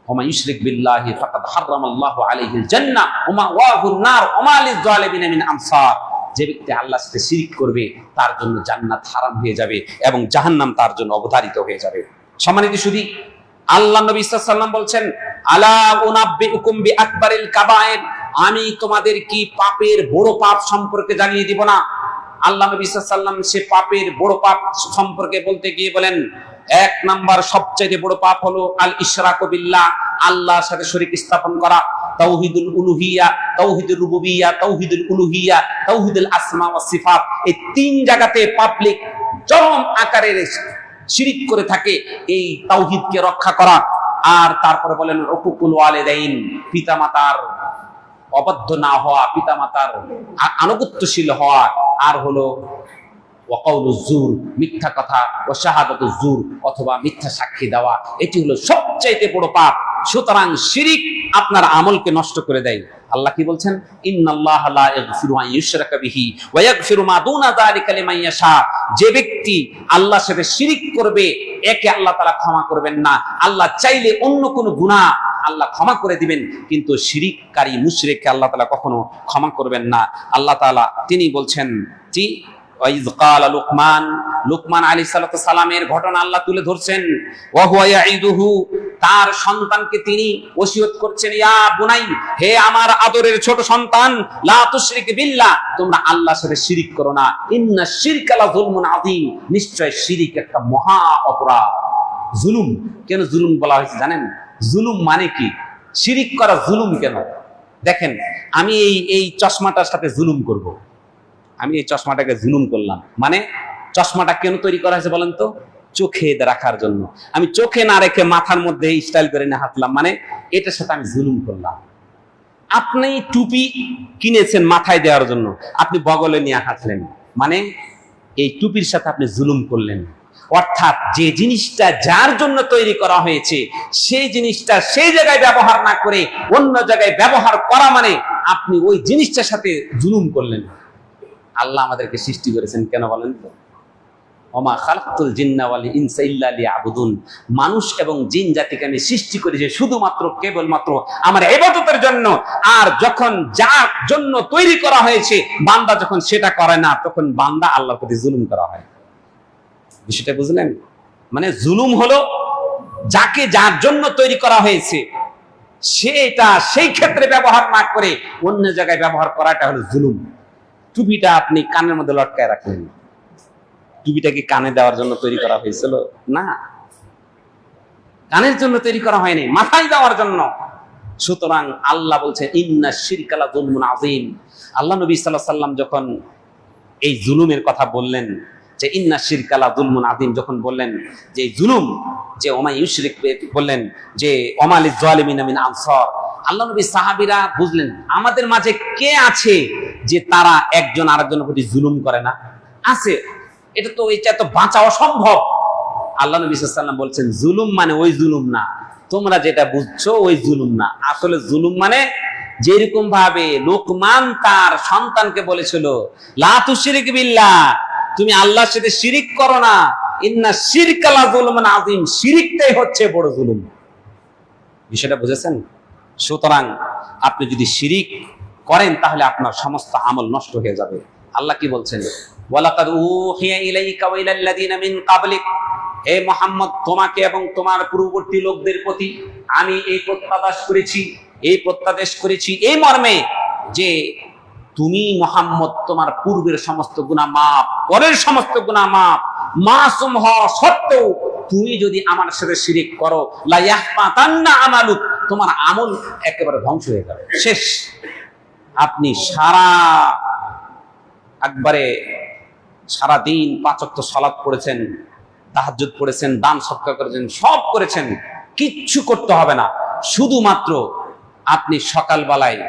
ওমাই ইউশরিক বিল্লাহি ফাকাদ হারামাল্লাহু আলাইহিল জান্নাহ ওয়া মাওয়াহুন নার ওয়া মা লিয-যালিমিনা মিন আনসার। যে ব্যক্তি আল্লাহর সাথে শিরিক করবে তার জন্য জান্নাত হারাম হয়ে যাবে এবং জাহান্নাম তার জন্য অবধারিত হয়ে যাবে। সম্মানিত সুধী, আল্লাহ নবী সাল্লাল্লাহু আলাইহি ওয়াসাল্লাম বলছেন, আলা উনাব্বিউকুম বিআকবারিল কাবায়ের, আমি তোমাদের কি পাপের বড় পাপ সম্পর্কে জানিয়ে দিব না? আল্লাহ নবী সাল্লাল্লাহু আলাইহি ওয়াসাল্লাম সে পাপের বড় পাপ সম্পর্কে বলতে গিয়ে বলেন, 1 নাম্বার সবচেয়ে বড় পাপ হলো আল ইশরাকু বিল্লাহ, আল্লাহর সাথে শরীক স্থাপন করা। তাওহীদুল উলুহিয়া, তাওহীদুর রুবুবিয়্যা, তাওহীদুল উলুহিয়া, তাওহীদুল আসমা ওয়াস সিফাত, এই 3 জায়গাতে পাবলিক চরম আকারের শিরিক করে থাকে। এই তাওহীদকে রক্ষা করা। আর তারপরে বলেন উকুকুল ওয়ালিদাইন, পিতামাতার অবাধ্য না হওয়া, পিতামাতার আনুগত্যশীল হওয়া। আর হলো ওয়াকাউলুজ জুর, মিথ্যা কথা, ওয়া শাহাদাতুজ জুর, অথবা মিথ্যা সাক্ষী দেওয়া। এটি হলো সবচেয়ে বড় পাপ। সুতরাং শিরিক আপনার আমলকে নষ্ট করে দেয়। আল্লাহ কি বলছেন? ইন্নাল্লাহা লা ইয়াগফিরু আন ইউশরাকা বিহি ওয়া ইয়াগফিরু মা দুনা যালিকা লিমান ইয়াশা। যে ব্যক্তি আল্লাহর সাথে শিরিক করবে, একে আল্লাহ তাআলা ক্ষমা করবেন না। আল্লাহ চাইলে অন্য কোনো গুনাহ আল্লাহ ক্ষমা করে দিবেন, কিন্তু শিরিককারী মুশরিককে আল্লাহ তাআলা কখনো ক্ষমা করবেন না। আল্লাহ তাআলা তিনি বলছেন জি ওয়াইজ ক্বালা লুকমান, লুকমান আলাইহিস সালাতু সালামের ঘটনা আল্লাহ তুলে ধরছেন। ওয়া হুয়া ইয়াইদুহু, তার সন্তানকে তিনি ওসিয়ত করছেন, ইয়া বুনাই, হে আমার আদরের ছোট সন্তান, লা তুশরিক বিল্লাহ, তোমরা আল্লাহর সাথে শিরিক করো না। ইন্না শিরকা লা যুলমুন আযীম, নিশ্চয় শিরিক একটা মহা অপরাধ। জুলুম কেন জুলুম বলা হয়েছে জানেন? জুলুম মানে কি? শিরিক করা জুলুম কেন? দেখেন, আমি এই চশমাটার সাথে জুলুম করব, আমি এই চশমাটাকে জুলুম করলাম, মানে চশমাটা কেন তৈরি করা হয়েছে বলেন তো? চোখে রাখার জন্য। আমি চোখে না রেখে মাথার মধ্যে স্টাইল করে না হাঁটলাম, মানে এটার সাথে আমি জুলুম করলাম। আপনি টুপি কিনেছেন মাথায় দেওয়ার জন্য, আপনি বগলে নিয়ে হাঁটলেন, মানে এই টুপির সাথে আপনি জুলুম করলেন। অর্থাৎ যে জিনিসটা যার জন্য তৈরি করা হয়েছে, সেই জিনিসটা সেই জায়গায় ব্যবহার না করে অন্য জায়গায় ব্যবহার করা, মানে আপনি ওই জিনিসটার সাথে জুলুম করলেন। আল্লাহ আমাদেরকে সৃষ্টি করেছেন কেন বলেন তো? ওমা খালাকতুল জিন্না ওয়াল ইনসা ইল্লা লিয়াবুদুন, মানুষ এবং জিন জাতিকে আমি সৃষ্টি করেছি শুধুমাত্র কেবলমাত্র আমার ইবাদতের জন্য। আর যখন যার জন্য তৈরি করা হয়েছে, বান্দা যখন সেটা করে না, তখন বান্দা আল্লাহর প্রতি জুলুম করা হয়। বিষয়টা বুঝলেন? মানে জুলুম হলো যাকে যার জন্য তৈরি করা হয়েছে সেটা সেই ক্ষেত্রে ব্যবহার না করে অন্য জায়গায় ব্যবহার করাটা হলো জুলুম। টুপিটা আপনি কানের মধ্যে লটকায় রাখলেন, টুপিটা কি কানে দেওয়ার জন্য তৈরি করা হয়েছিল? না, কানের জন্য তৈরি করা হয়নি, মাথায় দেওয়ার জন্য। সুতরাং আল্লাহ বলছেন ইন্না শিরকা লা যুলমুন আযীম। আল্লাহ নবী সাল্লাল্লাহু আলাইহি ওয়াসাল্লাম যখন এই জুলুমের কথা বললেন, যে ইন্না শিরকা লা যুলমুন আযীম, যখন বললেন যে জুলুম, যে ওমাই ইউশরিক, বললেন যে ওমা লিয-যালিমিনা মিন আনসার, আল্লাহ নবী সাহাবীরা বুঝলেন আমাদের মাঝে কে আছে যে তারা একজন আরেকজনের প্রতি জুলুম করে না? আছে, এটা তো বাঁচা অসম্ভব। আল্লাহ নবী সাল্লাল্লাহু আলাইহি ওয়াসাল্লাম বলছেন জুলুম মানে ওই জুলুম না, তোমরা যেটা বুঝছো ওই জুলুম না। আসলে জুলুম মানে যেরকম ভাবে লোকমান তার সন্তানকে বলেছিল, লা তুশরিক বিল্লাহ, তুমি আল্লাহর সাথে শিরিক করো না, ইন্না শিরকা লা যুলমুন আযীম, শিরিকটাই হচ্ছে বড় জুলুম। বিষয়টা বুঝেছেন? সুতরাং আপনি যদি শিরিক করেন তাহলে আপনার সমস্ত আমল নষ্ট হয়ে যাবে। আল্লাহ কি বলছেন? ওয়ালাকাদ উহিয়া ইলাইকা ওয়া ইলাল্লাযিনা মিন ক্বাবলিক, হে মুহাম্মদ, তোমাকে এবং তোমার পূর্ববর্তী লোকদের প্রতি আমি এই প্রত্যাদেশ করেছি এই মর্মে যে তুমি মুহাম্মদ তোমার পূর্বের সমস্ত গুনাহ মাফ, পরের সমস্ত গুনাহ মাফ, মাসুম হওয়া সত্ত্বেও তুমি যদি আমার সাথে শিরিক করো, লা ইয়াহবাতান্না আমালুক, তোমার আমল একেবারে ধ্বংস হয়ে যাবে, শেষ। আপনি সারা দিন 5 ওয়াক্ত সালাত পড়েছেন, তাহাজ্জুদ পড়েছেন, দান সৎকার করেছেন, সব করেছেন, কিচ্ছু করতে হবে না। শুধুমাত্র আপনি সকালবেলায়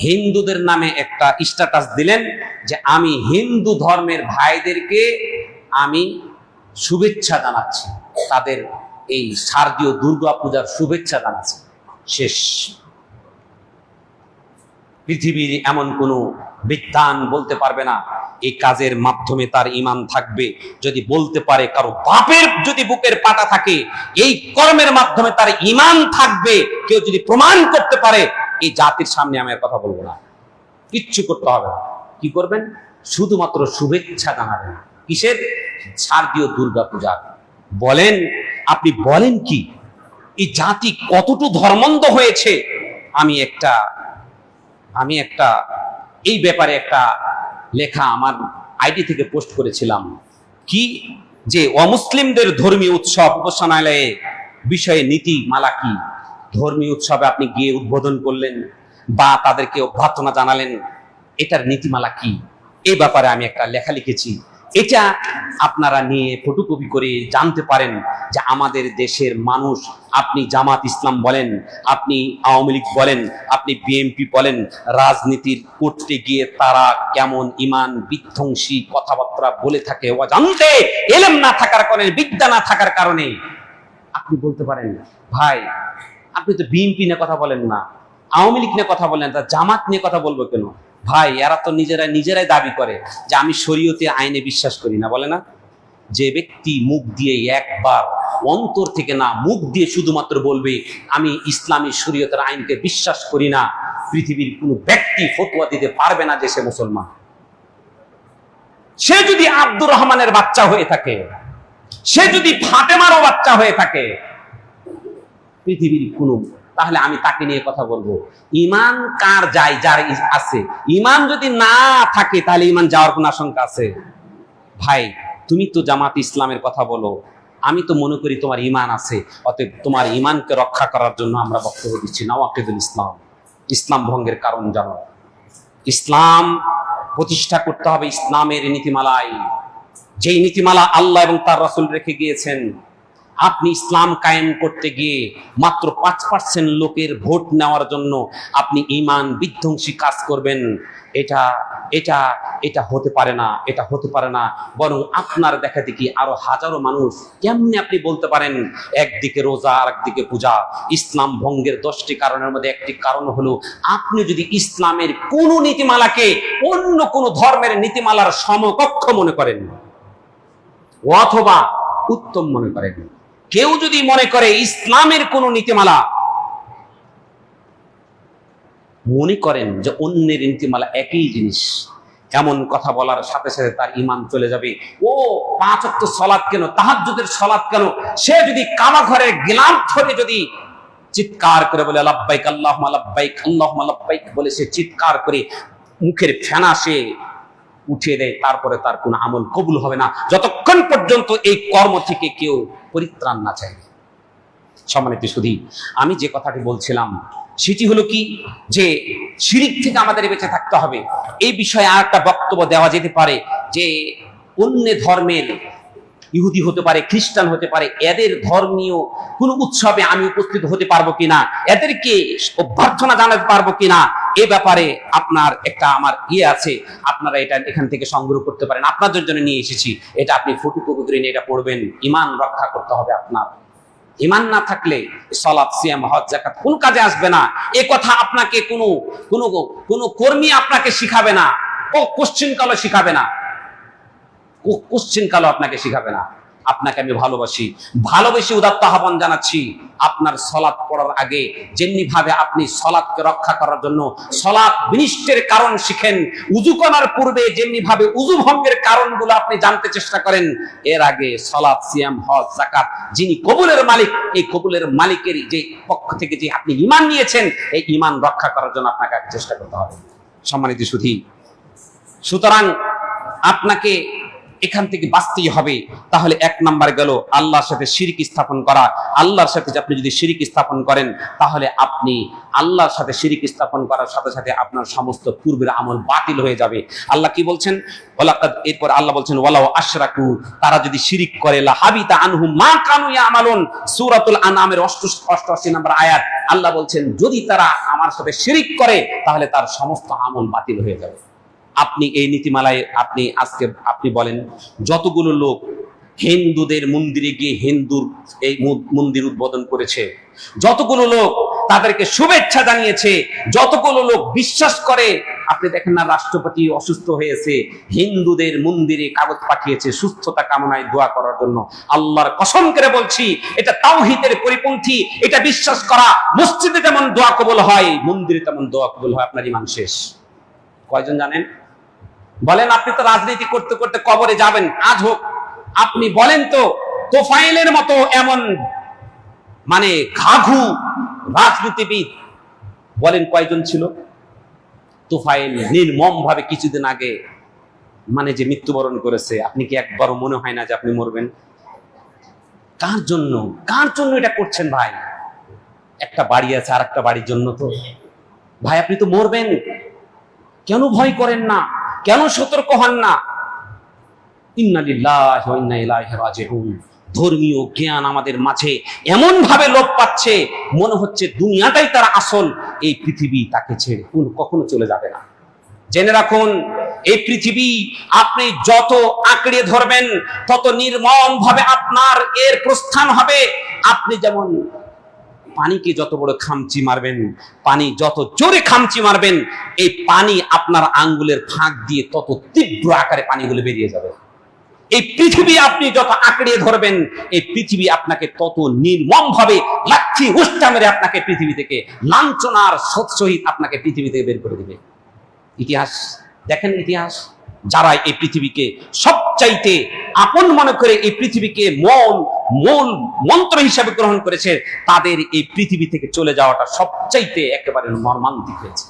হিন্দুদের নামে একটা স্ট্যাটাস দিলেন যে আমি হিন্দু ধর্মের ভাইদেরকে আমি শুভেচ্ছা জানাচ্ছি, তাদের এই শারদীয় দুর্গা পূজার শুভেচ্ছা জানাচ্ছি, শেষ। পৃথিবীর এমন কোনো বিদ্বান বলতে পারবে না এই কাজের মাধ্যমে তার ঈমান থাকবে। যদি বলতে পারে কারো বাপের যদি বুকের পাটা থাকে এই কর্মের মাধ্যমে তার ঈমান থাকবে, কেউ যদি প্রমাণ করতে পারে, এই জাতির সামনে আমি আর কথা বলবো না, কিচ্ছু করতে হবে না। কি করবেন? শুধুমাত্র শুভেচ্ছা জানাবেন। কিসের? শারদীয় দুর্গা পূজা। বলেন, আপনি বলেন কি এই জাতি কতটুকু ধর্মান্ধ হয়েছে? আমি একটা এই ব্যাপারে একটা লেখা আমার আইডি থেকে পোস্ট করেছিলাম, কি যে অমুসলিমদের ধর্মীয় উৎসব উপাসনালয়ে বিষয়ে নীতিমালা কি। ধর্মীয় উৎসবে আপনি গিয়ে উদ্বোধন করলেন বা তাদেরকে অভ্যর্থনা জানালেন, এটার নীতিমালা কি, এই ব্যাপারে আমি একটা লেখা লিখেছি। এটা আপনারা নিয়ে ফটোকপি করে জানতে পারেন যে আমাদের দেশের মানুষ, আপনি জামাত ইসলাম বলেন, আপনি আওয়ামী লীগ বলেন, আপনি বিএনপি বলেন, রাজনীতির করতে গিয়ে তারা কেমন ঈমান বিধ্বংসী কথাবার্তা বলে থাকে অজান্তে, এলেম না থাকার কারণে, বিদ্যা না থাকার কারণে। আপনি বলতে পারেন ভাই আপনি তো বিএনপি নিয়ে কথা বলেন না, আওয়ামী লীগ নিয়ে কথা বলেন, তা জামাত নিয়ে কথা বলবো কেন? ভাই এরা তো নিজেরাই দাবি করে যে আমি শরীয়তে আইনে বিশ্বাস করি না, বলে না? যে ব্যক্তি মুখ দিয়ে একবার, অন্তর থেকে না, মুখ দিয়ে শুধুমাত্র বলবে আমি ইসলামী শরীয়তের আইনকে বিশ্বাস করি না, পৃথিবীর কোনো ব্যক্তি ফতোয়া দিতে পারবে না যে সে মুসলমান। সে যদি আব্দুর রহমানের বাচ্চা হয়ে থাকে, সে যদি ফাতেমারও বাচ্চা হয়ে থাকে, পৃথিবীর কোনো, তাহলে আমি তাকে নিয়ে কথা বলবো। ঈমান কার যায়? যার আছে। ঈমান যদি না থাকে তাহলে ঈমান যাওয়ার কোন আশঙ্কা আছে? ভাই তুমি তো জামাত ইসলামের কথা বলো, আমি তো মনে করি তোমার ঈমান আছে, অতএব তোমার ঈমানকে রক্ষা করার জন্য আমরা বক্তব্য দিচ্ছি। নওয়াকিদুল ইসলাম, ইসলাম ভঙ্গের কারণ জানো। ইসলাম প্রতিষ্ঠা করতে হবে ইসলামের নীতিমালায়, যেই নীতিমালা আল্লাহ এবং তার রাসূল রেখে গিয়েছেন। আপনি ইসলাম কায়েম করতে গিয়ে মাত্র 5% লোকের ভোট নেওয়ার জন্য আপনি ঈমান বিধ্বংসী কাজ করবেন, এটা এটা এটা হতে পারে না, এটা হতে পারে না। বরং আপনার দেখা দেখি আরো হাজারো মানুষ, কেমনে আপনি বলতে পারেন একদিকে রোজা আর একদিকে পূজা? ইসলাম ভঙ্গের 10টি কারণের মধ্যে একটি কারণ হলো আপনি যদি ইসলামের কোন নীতিমালাকে অন্য কোন ধর্মের নীতিমালার সমকক্ষ মনে করেন অথবা উত্তম মনে করেন। কেউ যদি মনে করে ইসলামের কোন নীতিমালা মনে করেন যে অন্যের নীতিমালা একই জিনিস, এমন কথা বলার সাথে সাথে তার ঈমান চলে যাবে। ও 5 ওয়াক্ত সালাত কেন, তাহাজ্জুদের সালাত কেন, সে যদি কাবা ঘরের গিলাফ ধরে যদি চিৎকার করে বলে লাব্বাইক আল্লাহুম্মা লাব্বাইক আল্লাহুম্মা লাব্বাইক বলে সে চিৎকার করে মুখের ফেনা সে উঠিয়ে দেয়, তারপরে তার কোনো আমল কবুল হবে না যতক্ষণ পর্যন্ত এই কর্ম থেকে কেউ পরিত্রাণ না চায়। সম্মানিত সুধী, আমি যে কথাটি বলছিলাম সেটি হলো কি, যে শিরিক থেকে আমাদের বেঁচে থাকতে হবে। এই বিষয়ে আর একটা বক্তব্য দেওয়া যেতে পারে যে অন্য ধর্মের, ইহুদি হতে পারে, খ্রিস্টান হতে পারে, এদের ধর্মীয় কোন উৎসবে আমি উপস্থিত হতে পারবো কিনা, এদেরকে অভ্যর্থনা জানাতে পারবো কিনা, এ ব্যাপারে আপনার একটা আমার আছে, আপনারা এটা এখান থেকে সংগ্রহ করতে পারেন। আপনাদের জন্য নিয়ে এসেছি, এটা আপনি ফটোকপি করে নিয়ে এটা পড়বেন। ঈমান রক্ষা করতে হবে আপনার। ঈমান না থাকলে সালাত, সিয়াম, হজ, যাকাত কোন কাজে আসবে না। এ কথা আপনাকে কোনো কর্মী আপনাকে শিখাবে না, ও কোশ্চিন কালো শিখাবে না, ও কোশ্চিন কালো আপনাকে শিখাবে না। আপনাকে আমি ভালোবেসে উদাত্ত আহ্বান জানাচ্ছি, আপনার সালাত পড়ার আগে যেমনি ভাবে আপনি সালাতকে রক্ষা করার জন্য সালাত বিনিষ্টের কারণ শিখেন, উযু করার পূর্বে যেমনি ভাবে উযু ভঙ্গের কারণগুলো আপনি জানতে চেষ্টা করেন, এর আগে সালাত, সিয়াম, হজ, যাকাত যিনি কবুলের মালিক, এই কবুলের মালিকের যে পক্ষ থেকে যে আপনি ঈমান নিয়েছেন, এই ঈমান রক্ষা করার জন্য আপনাকে আগে চেষ্টা করতে হবে। সম্মানিত সুধী, সুতরাং আপনাকে এখান থেকে বাঁচতেই হবে। তাহলে এক নাম্বার গেল আল্লাহর সাথে শিরক স্থাপন করা। আল্লাহর সাথে আপনি যদি শিরক স্থাপন করেন, তাহলে আপনি আল্লাহর সাথে শিরক স্থাপন করার সাথে সাথে আপনার সমস্ত পূর্বের আমল বাতিল হয়ে যাবে। আল্লাহ কি বলছেন? ওয়ালাকাদ, এরপর আল্লাহ বলছেন ওয়ালাউ আশরাকু, তারা যদি শিরক করে লা হাবিতা আনহুম মা কানু ইয়ামালুন, সূরাতুল আনআমের 88 নম্বর আয়াত। আল্লাহ বলছেন যদি তারা আমার সাথে শিরক করে তাহলে তার সমস্ত আমল বাতিল হয়ে যাবে। আপনি এই নীতিমালায় আপনি বলেন, যতগুলো লোক হিন্দুদের মন্দিরে গিয়ে হিন্দুর এই মন্দির উদ্বোধন করেছে, যতগুলো লোক তাদেরকে শুভেচ্ছা জানিয়েছে, যতগুলো লোক বিশ্বাস করে, আপনি দেখেন না রাষ্ট্রপতি অসুস্থ হয়েছে, হিন্দুদের মন্দিরে কাগজ পাঠিয়েছে সুস্থতা কামনায় দোয়া করার জন্য। আল্লাহর কসম করে বলছি, এটা তাওহীদের পরিপন্থী। এটা বিশ্বাস করা, মসজিদে যেমন দোয়া কবুল হয়, মন্দিরে তেমন দোয়া কবুল হয়। আপনার ঈমান শেষ। কয়জন জানেন? বলেন, আপনি তো রাজনীতি করতে করতে কবরে যাবেন, আজ হোক। আপনি বলেন তো, তোফায়েলের মতো এমন মানে ঘাঘু রাজনীতিবিদ বলেন কয়জন ছিল? তোফায়েল নির্মম ভাবে কিছুদিন আগে মানে যে মৃত্যুবরণ করেছে, আপনি কি একবারও মনে হয় না যে আপনি মরবেন? কার জন্য, কার জন্য এটা করছেন ভাই? একটা বাড়ি আছে, আর একটা বাড়ির জন্য তো ভাই আপনি তো মরবেন। কেন ভয় করেন না? কেন সতর্ক হন না? ইন্না লিল্লাহি ওয়া ইন্না ইলাইহি রাজিউন। ধর্মীয় জ্ঞান আমাদের মাঝে এমন ভাবে লোপ পাচ্ছে, মনে হচ্ছে দুনিয়াটাই তার আসল, এই পৃথিবী তাকে ছেড়ে কখনো চলে যাবে না। জেনে রাখুন, এই পৃথিবী আপনি যত আঁকড়ে ধরবেন তত নির্মম ভাবে আপনার এর প্রস্থান হবে। আপনি যেমন পানিকে যত বড় খামচি মারবেন, পানি যত জোরে খামচি মারবেন, এই পানি আপনার আঙ্গুলের ফাঁক দিয়ে তত তীব্র আকারে পানিগুলো বেরিয়ে যাবে। এই পৃথিবী আপনি যত আঁকড়ে ধরবেন, এই পৃথিবী আপনাকে তত নির্মম ভাবে লাঠি উষ্টা মেরে আপনাকে পৃথিবী থেকে লাঞ্ছনার সহিত আপনাকে পৃথিবী থেকে বের করে দেবে। ইতিহাস দেখেন, ইতিহাস যারা এই পৃথিবীকে সবচাইতে আপন মনে করে এই পৃথিবীকে মূল মন্ত্র হিসাবে গ্রহণ করেছে, তাদের এই পৃথিবী থেকে চলে যাওয়াটা সবচাইতে একেবারে মর্মান্তিক হয়েছে।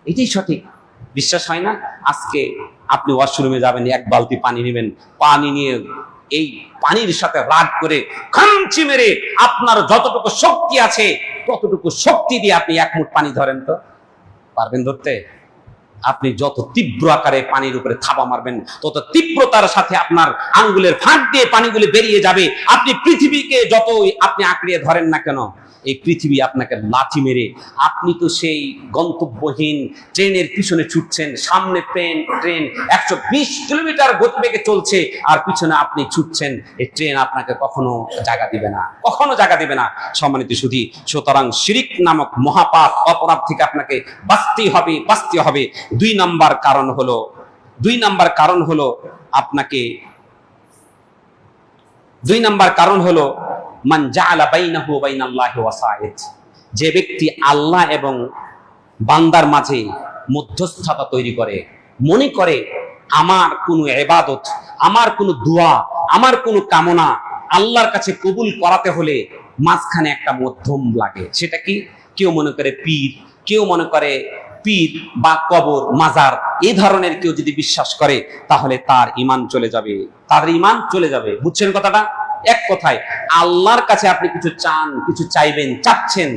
এটাই সঠিক। বিশ্বাস হয় না? আজকে আপনি ওয়াশরুমে যাবেন, এক বালতি পানি নেবেন, পানি নিয়ে এই পানির সাথে রাগ করে খামচি মেরে আপনার যতটুকু শক্তি আছে ততটুকু শক্তি দিয়ে আপনি এক মুঠ পানি ধরেন তো পারবেন ধরতে? আপনি যত তীব্র আকারে পানির উপরে থাবা মারবেন, তত তীব্রতার সাথে আপনার আঙ্গুলের ফাঁক দিয়ে পানিগুলি বেরিয়ে যাবে। আপনি পৃথিবীকে যতই আপনি আঁকড়িয়ে ধরেন না কেন, এই পৃথিবী আপনাকে লাথি মেরে, আপনি তো সেই গন্তব্যহীন ট্রেনের পিছনে ছুটছেন, সামনে ট্রেন 120 কিলোমিটার গতিবেগে চলছে, আর পিছনে আপনি ছুটছেন। এই ট্রেন আপনাকে কখনো জায়গা দিবে না, কখনো জায়গা দিবে না। সম্মানিত সুধী, সুতরাং শিরিক নামক মহাপাপ অপরাধ থেকে আপনাকে বাঁচতেই হবে। দুই নাম্বার কারণ হলো মান জাআলা বাইনাহু ওয়া বাইনাল্লাহি ওয়াসাইত, যে ব্যক্তি আল্লাহ এবং বান্দার মাঝে মধ্যস্থতা তৈরি করে, মনে করে আমার কোনো ইবাদত, আমার কোনো দোয়া, আমার কোনো কামনা আল্লাহর কাছে কবুল করাতে হলে মাঝখানে একটা মধ্যম লাগে। সেটা কি? কেউ মনে করে পীর, কেউ মনে করে পীর বা কবর, মাজার, এই ধরনের কেউ যদি বিশ্বাস করে তাহলে তার ঈমান চলে যাবে, বুঝছেন কথাটা? এক কথায়, আল্লাহর কাছে আপনি কিছু চান, কিছু চাচ্ছেন,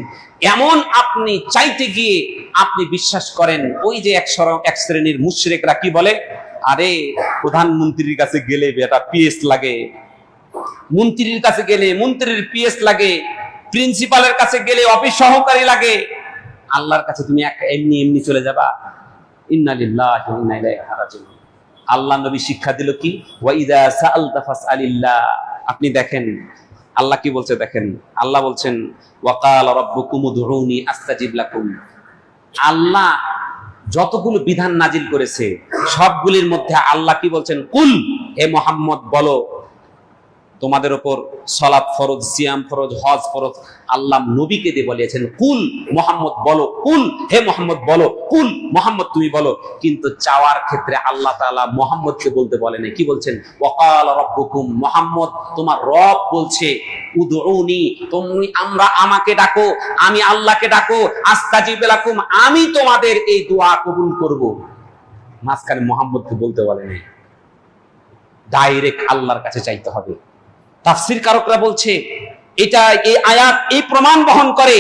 এমন আপনি চাইতে গিয়ে আপনি বিশ্বাস করেন, ওই যে এক শ্রেণীর মুশরিকরা কি বলে, আরে প্রধানমন্ত্রীর কাছে গেলে বেটা পিএস লাগে, মন্ত্রীর কাছে গেলে মন্ত্রীর পিএস লাগে, প্রিন্সিপালের কাছে গেলে অফিস সহকারী লাগে, আল্লাহর কাছে তুমি এমনি চলে যাবা। ইন্না লিল্লাহি ওয়া ইন্না ইলাইহি রাজিউন। আল্লাহ নবী শিক্ষা দিল কি, ওয়া ইযা সাআলতা ফাসআলিল্লাহ। আপনি দেখেন আল্লাহ কি বলছে, দেখেন আল্লাহ বলছেন ওয়া ক্বালা রাব্বুকুম উদউনি আস্তাজিব লাকুম। আল্লাহ যতগুলো বিধান নাজিল করেছে সবগুলির মধ্যে আল্লাহ কি বলছেন, কুল, হে মুহাম্মদ বলো তোমাদের উপর সালাত ফরজ, সিয়াম ফরজ, হজ ফরজ। আল্লাহ নবীকে দিয়ে বলেছেন কুল মুহাম্মদ বলো, কুল হে মুহাম্মদ বলো, কুল মুহাম্মদ তুমি বলো। কিন্তু চাওয়ার ক্ষেত্রে আল্লাহ তাআলা মুহাম্মদকে বলতে বলেন, কি বলছেন, ওয়াকাল রাব্বুকুম, মুহাম্মদ তোমার রব বলছে, উদউনি, তুমি আমাকে ডাকো, আমি আল্লাহকে ডাকো, আস্তাজিব লাকুম, আমি তোমাদের এই দোয়া কবুল করব। মাঝখানে মুহাম্মদকে বলতে বলেন। ডাইরেক্ট আল্লাহর কাছে চাইতে হবে। তাফসীর কারকরা বলছে এটা, এই আয়াত এই প্রমাণ বহন করে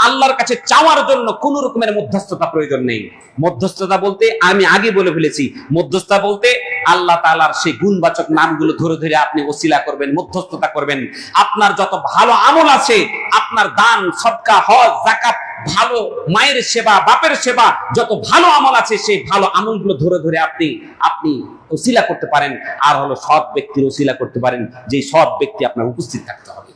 আল্লাহর কাছে চাওয়ার জন্য কোন রকমের মধ্যস্থতা প্রয়োজন নেই। মধ্যস্থতা বলতে আমি আগে বলে ফেলেছি, মধ্যস্থতা বলতে আল্লাহ তাআলার সেই গুণবাচক নামগুলো ধরে ধরে আপনি ওসিলা করবেন, মধ্যস্থতা করবেন। আপনার যত ভালো আমল আছে, আপনার দান, সদকা, হজ, যাকাত, ভালো মায়ের সেবা, বাপের সেবা, যত ভালো আমল আছে সেই ভালো আমলগুলো ধরে ধরে আপনি ওসিলা করতে পারেন। আর হলো সৎ ব্যক্তির ওসিলা করতে পারেন, যে সৎ ব্যক্তি আপনার উপস্থিত থাকতে হবে।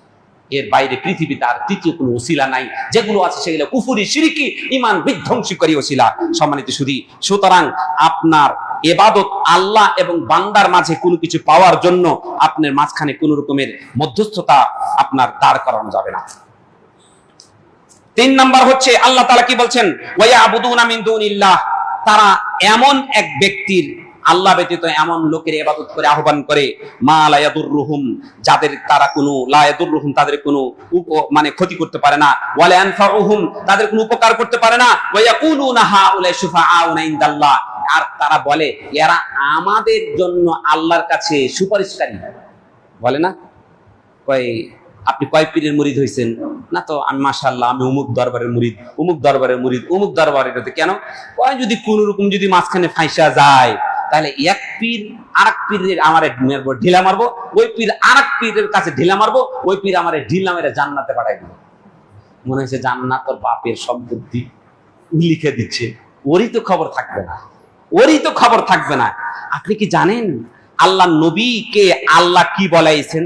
এর বাইরে পৃথিবীতে আর তৃতীয় কোনো ওসিলা নাই। যেগুলো আছে সেগুলো কুফরি, শিরকি, ঈমান বিধ্বংসীকারী ওসিলা। সম্মানিত সুধী, সুতরাং আপনার ইবাদত আল্লাহ এবং বান্দার মাঝে কোনো কিছু পাওয়ার জন্য আপনার মাঝখানে কোনো রকমের মধ্যস্থতা আপনার দাঁড় করানো যাবে না। 3 নাম্বার হচ্ছে আল্লাহ তাআলা কি বলছেন, ওয়ায়াবুদুনা মিন দুনিল্লাহ, তারা এমন এক ব্যক্তির, আল্লাহ ব্যতীত এমন লোকের ইবাদত করে, আহ্বান করে, মা লা ইয়াদুররুহুম, যাদের তারা কোনো লা ইয়াদুররুহুম, তাদের কোনো মানে ক্ষতি করতে পারে না, ওয়া লা ইয়ানফাউহুম, তাদের কোনো উপকার করতে পারে না, ওয়া ইয়াকুলুনা হাউলাই শুফাআউনা ইনদাল্লাহ, আর তারা বলে এরা আমাদের জন্য আল্লাহর কাছে সুপারিশকারী। বলে না, কয় আপনি কয় পীরের মুরিদ হইছেন? না তো আমি মাশাআল্লাহ আমি অমুক দরবারের মুরিদ, অমুক দরবারের মুরিদ, অমুক দরবারের। কেন? কয় যদি কোন রকম যদি মাঝখানে ফাঁসা যায়, তাহলে এক পীর আরেক পীরের আমারে ঢিলা মারবো, ওই পীর আরেক পীরের কাছে ঢিলা মারবো, ওই পীর আমারে ঢিলা মেরে জান্নাতে পাঠাই দিব। মনে হয়েছে জান্নাত তোর বাপের সম্পত্তি লিখে দিচ্ছে, ওরই তো খবর থাকবে না, ওরই তো খবর থাকবে না। আপনি কি জানেন আল্লাহ নবীকে আল্লাহ কি বলাইছেন?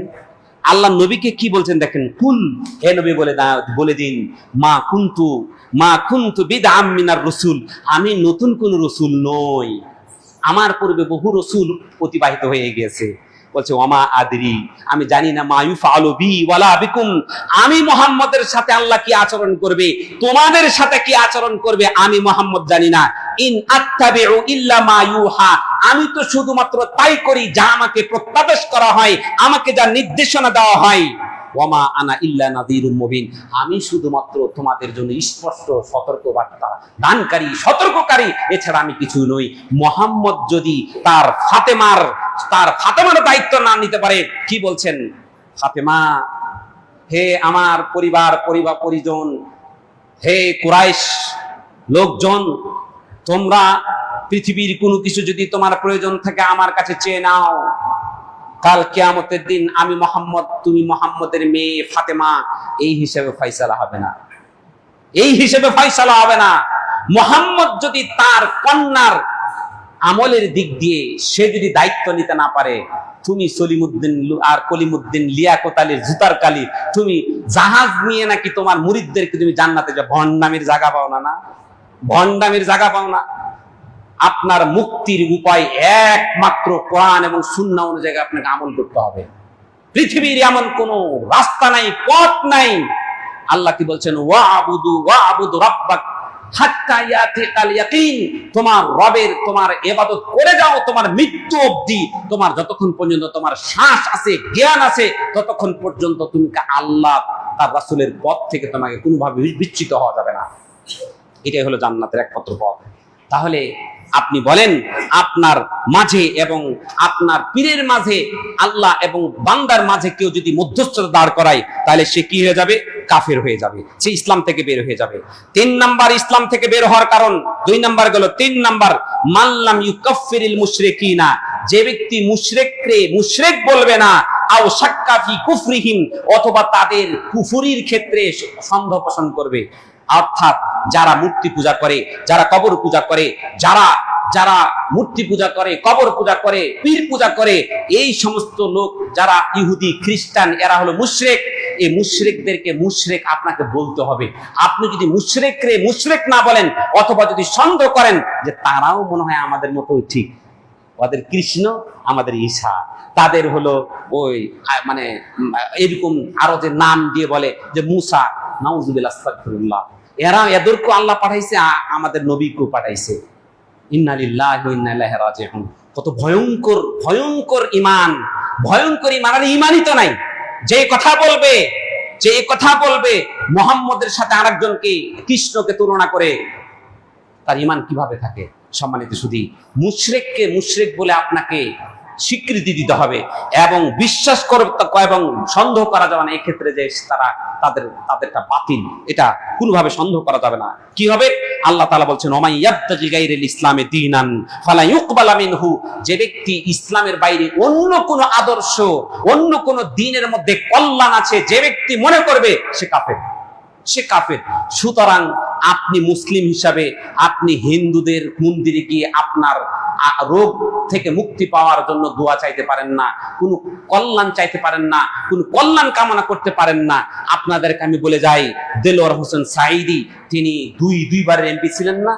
আল্লাহ নবীকে কি বলছেন দেখেন, কুল, হে নবী বলে দিন, মা কুনতু বিদআম মিনার রাসূল, আমি নতুন কোন রাসূল নই, আমার পূর্বে বহু রাসূল অতিবাহিত হয়ে গেছে। বলছে ওয়ামা আদরি, আমি জানি না, মা ইউফআলু বি ওয়ালা বিকুম, আমি মুহাম্মদের সাথে আল্লাহ কি আচরণ করবে, তোমাদের সাথে কি আচরণ করবে আমি মুহাম্মদ জানি না। ইন আত্তাবিউ ইল্লা মা ইউহা, আমি তো শুধুমাত্র তাই করি যা আমাকে প্রত্যাদেশ করা হয়, আমাকে যা নির্দেশনা দেওয়া হয়। ওয়ামা আনা ইল্লা নাযীরুম মুবিন, আমি শুধুমাত্র তোমাদের জন্য স্পষ্ট সতর্ক বার্তা দানকারী, সতর্ককারী, এছাড়া আমি কিছু নই। মুহাম্মদ যদি তার ফাতেমার দায়িত্ব না নিতে পারে, কি বলছেন? ফাতেমা, হে আমার পরিজন, হে কুরাইশ লোকজন, তোমরা পৃথিবীর কোনো কিছু যদি তোমার প্রয়োজন থাকে আমার কাছে চেয়ে নাও। কাল কিয়ামতের দিন আমি মুহাম্মদ, তুমি মুহাম্মদের মেয়ে ফাতেমা, এই হিসেবে ফয়সালা হবে না, এই হিসেবে ফয়সালা হবে না। মুহাম্মদ যদি তার কন্যার আমলের দিক দিয়ে সে যদি দায়িত্ব নিতে না পারে, তুমি সলিমুদ্দিন আর কলিমুদ্দিন লিয়াকত আলীর জুতার কালি, তুমি জাহাজ নিয়ে নাকি তোমার মুরিদদেরকে তুমি জান্নাতে যাও, ভণ্ডামির জায়গা পাও না, ভণ্ডামির জায়গা পাও না। আপনার মুক্তির উপায় একমাত্র কোরআন এবং সুন্নাহ অনুযায়ী আপনাকে আমল করতে হবে। পৃথিবীর এমন কোন রাস্তা নাই, পথ নাই। আল্লাহ কি বলছেন, ওয়াবুদু রাব্বাক হাত্তা ইয়াতিকাল ইয়াকিন, তোমার রবের তোমার ইবাদত করে যাও তোমার মৃত্যু অবধি, তোমার যতক্ষণ পর্যন্ত তোমার শ্বাস আছে, জ্ঞান আছে, ততক্ষণ পর্যন্ত তুমি আল্লাহ তার রাসূলের পথ থেকে তোমাকে কোনোভাবে বিচ্যুত হওয়া যাবে না। এটাই হলো জান্নাতের একমাত্র পথ। তাহলে আপনি বলেন, আপনার মাঝে এবং আপনার পীরের মাঝে, আল্লাহ এবং বান্দার মাঝে কেউ যদি মধ্যস্থতা দাঁড় করায়, তাহলে সে কি হয়ে যাবে? কাফের হয়ে যাবে, সে ইসলাম থেকে বের হয়ে যাবে। 3 নাম্বার ইসলাম থেকে বের হওয়ার কারণ, 2 নাম্বার গেল। 3 নাম্বার, মাল্লাম ইউকাফফিরিল মুশরিকিনা, যে ব্যক্তি মুশরিককে মুশরিক বলবে না, আও শাক্কা ফি কুফরিহিম, অথবা তাদের কুফরির ক্ষেত্রে সন্দেহ পোষণ করবে। অর্থাৎ যারা মূর্তি পূজা করে, যারা কবর পূজা করে, যারা মূর্তি পূজা করে, কবর পূজা করে, পীর পূজা করে, এই সমস্ত লোক যারা ইহুদি খ্রিস্টান, এরা হলো মুশরিক। এই মুশরিকদেরকে মুশরিক আপনাকে বলতে হবে। আপনি যদি মুশরিকরে মুশরিক না বলেন, অথবা যদি সন্দেহ করেন যে তারাও মনে হয় আমাদের মতোই ঠিক, ওদের কৃষ্ণ আমাদের ঈসা, তাদের হলো ওই মানে এরকম আরো যে নাম দিয়ে বলে যে মুসা, নাউজুবিল্লাহ, আস্তাগফিরুল্লাহ, এদেরকে আল্লাহ পাঠাইছে, আমাদের নবীকেও পাঠাইছে। ইন্না লিল্লাহি ওয়া ইন্না ইলাইহি রাজিউন। কত ভয়ঙ্কর ভয়ঙ্কর ঈমান, ভয়ঙ্কর ঈমান। আর ঈমানই তো নাই। যে কথা বলবে মুহাম্মদের সাথে আরেকজনকে, কৃষ্ণকে তুলনা করে, তার ঈমান কিভাবে থাকে? সম্মানিত সুধী, মুশরিককে মুশরিক বলে আপনাকে স্বীকৃতি দিতে হবে এবং বিশ্বাস এবং সন্দেহ করা যাবে না এক্ষেত্রে যে তাদেরটা বাতিল, এটা কোনোভাবে সন্দেহ করা যাবে না। কি হবে? আল্লাহ তাআলা বলছেন, ওমাই ইয়াবতাগি গায়রাল ইসলামি দীনান ফালা ইউকবালা মিনহু, যে ব্যক্তি ইসলামের বাইরে অন্য কোনো আদর্শ, অন্য কোনো দ্বীনের মধ্যে কল্যাণ আছে, যে ব্যক্তি মনে করবে, সে কাফের, সে কাফের। সুতরাং আপনি মুসলিম হিসাবে আপনি হিন্দুদের মন্দিরে গিয়ে আপনার রোগ থেকে মুক্তি পাওয়ার জন্য দোয়া চাইতে পারেন না, কোনো কল্যাণ চাইতে পারেন না, কোনো কল্যাণ কামনা করতে পারেন না। আপনাদেরকে আমি বলে যাই, দেলোয়ার হোসেন সাঈদী তিনি দুইবারের এমপি ছিলেন না?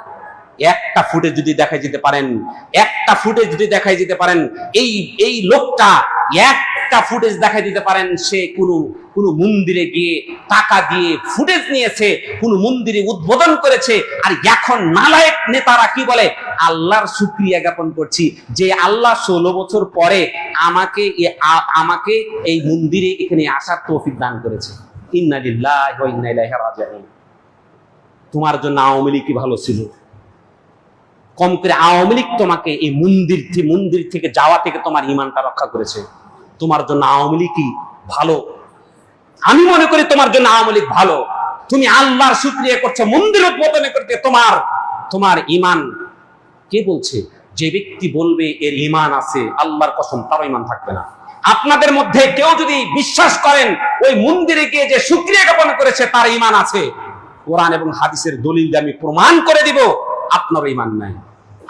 একটা ফুটেজ যদি দেখাই যেতে পারেন, একটা ফুটেজ যদি দেখাই যেতে পারেন, এই লোকটা একটা ফুটেজ দেখাই দিতে পারেন, সে কোনো মন্দিরে গিয়ে টাকা দিয়ে ফুটেজ নিয়েছে, কোনো মন্দিরে উদ্বোধন করেছে। আর এখন নালায়েক নেতারা কি বলে? আল্লাহর শুকরিয়া জ্ঞাপন করছি যে আল্লাহ 16 বছর পরে আমাকে এই মন্দিরে এখানে আসার তৌফিক দান করেছে। ইন্না লিল্লাহি ওয়া ইন্না ইলাইহি রাজিউন। তোমার জন্য আওয়ামী লীগ কি ভালো ছিল? কম করে আওয়ামী লীগ তোমাকে এই মন্দির থেকে যাওয়া থেকে তোমার ঈমানটা রক্ষা করেছে। তোমার জন্য আওয়ামী লীগ কি ভালো? আমি মনে করি তোমার জন্য আওয়ামী লীগ ভালো। তুমি আল্লাহর শুকরিয়া করছো, মন্দির উদ্বোধন করতে তোমার ঈমান। কে বলছে? যে ব্যক্তি বলবে এর ঈমান আছে, আল্লাহর কসম তার ঈমান থাকবে না। আপনাদের মধ্যে কেউ যদি বিশ্বাস করেন ওই মন্দিরে গিয়ে যে শুকরিয়া জ্ঞাপন করেছে তার ঈমান আছে, কোরআন এবং হাদিসের দলিল দিয়ে আমি প্রমাণ করে দিব আপনার ঈমান নাই,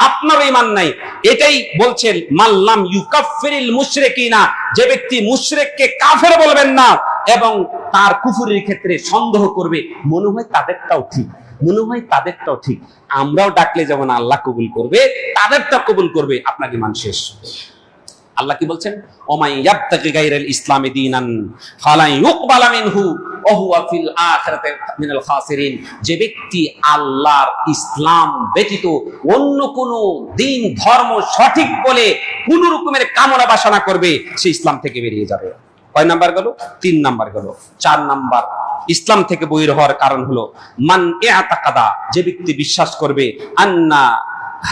আপনার ঈমান নাই। এটাই বলছেন মাল্লাম ইউকাফিরিল মুশরিকিনা, যে ব্যক্তি মুশরিককে কাফের বলবেন না এবং তার কুফরের ক্ষেত্রে সন্দেহ করবে, মনে হয় তাদেরটাও ঠিক, মনে হয় তাদেরটাও ঠিক, আমরাও ডাকলে যেমন আল্লাহ কবুল করবে, তাদেরটা কবুল করবে, আপনার ঈমান শেষ। আল্লাহ কি বলছেন? ওমাই ইয়াবতাগি গায়রাল ইসলামি দীনান ফালা ইউকবালা মিনহু ওয়া হুয়া ফিল আখিরাতি মিনাল খাসিরিন, যে ব্যক্তি আল্লাহর ইসলাম ব্যতীত অন্য কোন দ্বীন ধর্ম সঠিক বলে কোন রকমের কামনা বাসনা করবে, সে ইসলাম থেকে বেরিয়ে যাবে। কয় নাম্বার গেল? 3 নাম্বার গেল। 4 নাম্বার ইসলাম থেকে বহির হওয়ার কারণ হলো মান ইআতাকাদা, যে ব্যক্তি বিশ্বাস করবে আন্না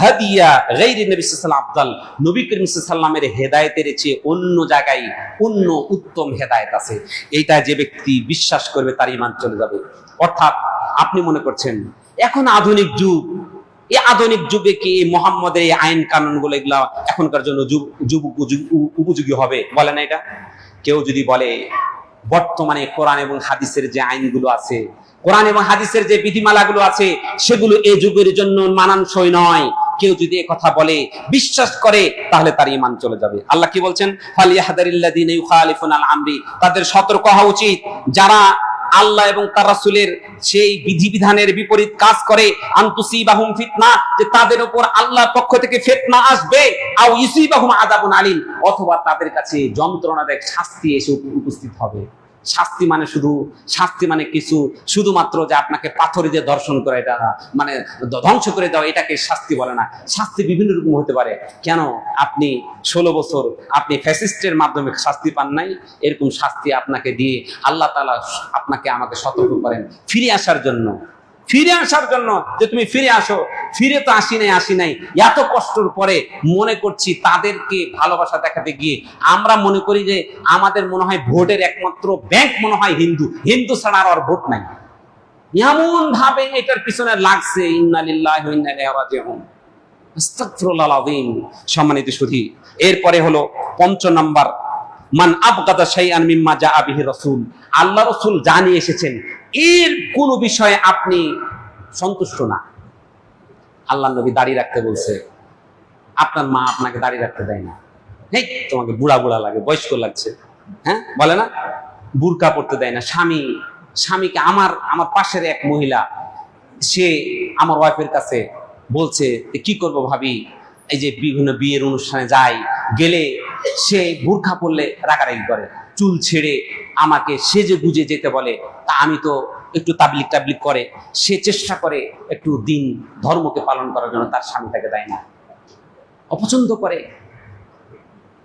হাদিয়া গায়রি নবী সাল্লাল্লাহু আলাইহি আফদাল, নবী করিম সাল্লাল্লাহু আলাইহি ওয়াসাল্লামের হেদায়েতের চেয়ে অন্য জায়গায় অন্য উত্তম হেদায়েত আছে, এইটা যে ব্যক্তি বিশ্বাস করবে তার ঈমান চলে যাবে। অর্থাৎ আপনি মনে করছেন এখন আধুনিক যুগ, এই আধুনিক যুগে কি মুহাম্মদের এই আইন কানুনগুলো এগুলা এখনকার জন্য উপযোগী হবে? বলে না এটা। কেউ যদি বলে বর্তমানে কোরআন এবং হাদিসের যে আইনগুলো আছে, কোরআন এবং হাদিসের যে বিধিমালাগুলো আছে, সেগুলো এই যুগের জন্য মানানসই নয়, কেউ যদি এই কথা বলে, বিশ্বাস করে, তাহলে তার ঈমান চলে যাবে। আল্লাহ কি বলছেন? ফালিয়াহদারিল্লাযিনা ইউখালিফুনা আন আমরি, তাদের সতর্ক হওয়া উচিত যারা আল্লাহ এবং তার রাসূলের সেই বিধিবিধানের বিপরীত কাজ করে, আনতুসিবাহুম ফিতনা, যে তাদের উপর আল্লাহর পক্ষ থেকে ফিতনা আসবে, আও ইউসিবাহুম আযাবুন আলীম, অথবা তাদের কাছে যন্ত্রণাদায়ক শাস্তি এসে উপস্থিত হবে। শাস্তি মানে কিছু শুধুমাত্র যে আপনাকে পাথরে দিয়ে দর্শন করে, এটা মানে ধ্বংস করে দেওয়া, এটাকে শাস্তি বলে না। শাস্তি বিভিন্ন রকম হতে পারে। কেন আপনি 16 বছর আপনি ফ্যাসিস্টের মাধ্যমে শাস্তি পান নাই? এরকম শাস্তি আপনাকে দিয়ে আল্লাহ তাআলা আমাকে সতর্ক করেন ফিরে আসার জন্য, যে তুমি ফিরে আসো। ফিরে তো আসি নাই, এত কষ্টর পরে মনে করছি তাদেরকে ভালোবাসা দেখাতে গিয়ে আমরা মনে করি যে আমাদের মনে হয় ভোটের একমাত্র ব্যাংক মনে হয় হিন্দু ছাড়া আর ভোট নাই, এমন ভাবে এটার পিছনে লাগছে। ইন্না লিল্লাহি ওয়া ইন্না ইলাইহি রাজিউন। আস্তাগফিরুল্লাহল আযীম। সম্মানিত সুধী, এরপরে হলো 5 নাম্বার, মান আবগাদা শাইআন মিম্মা জাআ বিহি রাসূল, আল্লাহ রাসূল জানিয়ে এসেছেন এর কোন বিষয়ে আপনি সন্তুষ্ট না। আল্লাহ নবী দাড়ি রাখতে বলছে, আপনার মা আপনাকে দাড়ি রাখতে দেয় না, হেই তোমাকে বুড়া লাগে, বয়স্ক লাগছে, হ্যাঁ বলে না, বুরকা পড়তে দেয় না। স্বামীকে আমার পাশের এক মহিলা, সে আমার ওয়াইফের কাছে বলছে কি করব ভাবি, এই যে বিভিন্ন বিয়ের অনুষ্ঠানে গেলে সে বুরকা পরলে রাগারাগি করে, চুল ছেড়ে আমাকে সেজে গুজে যেতে বলে। তা আমি তো একটু তাবলিগ করে, সে চেষ্টা করে একটু দিন ধর্মকে পালন করার জন্য, তার স্বামী তাকে দেয় না, অপছন্দ করে।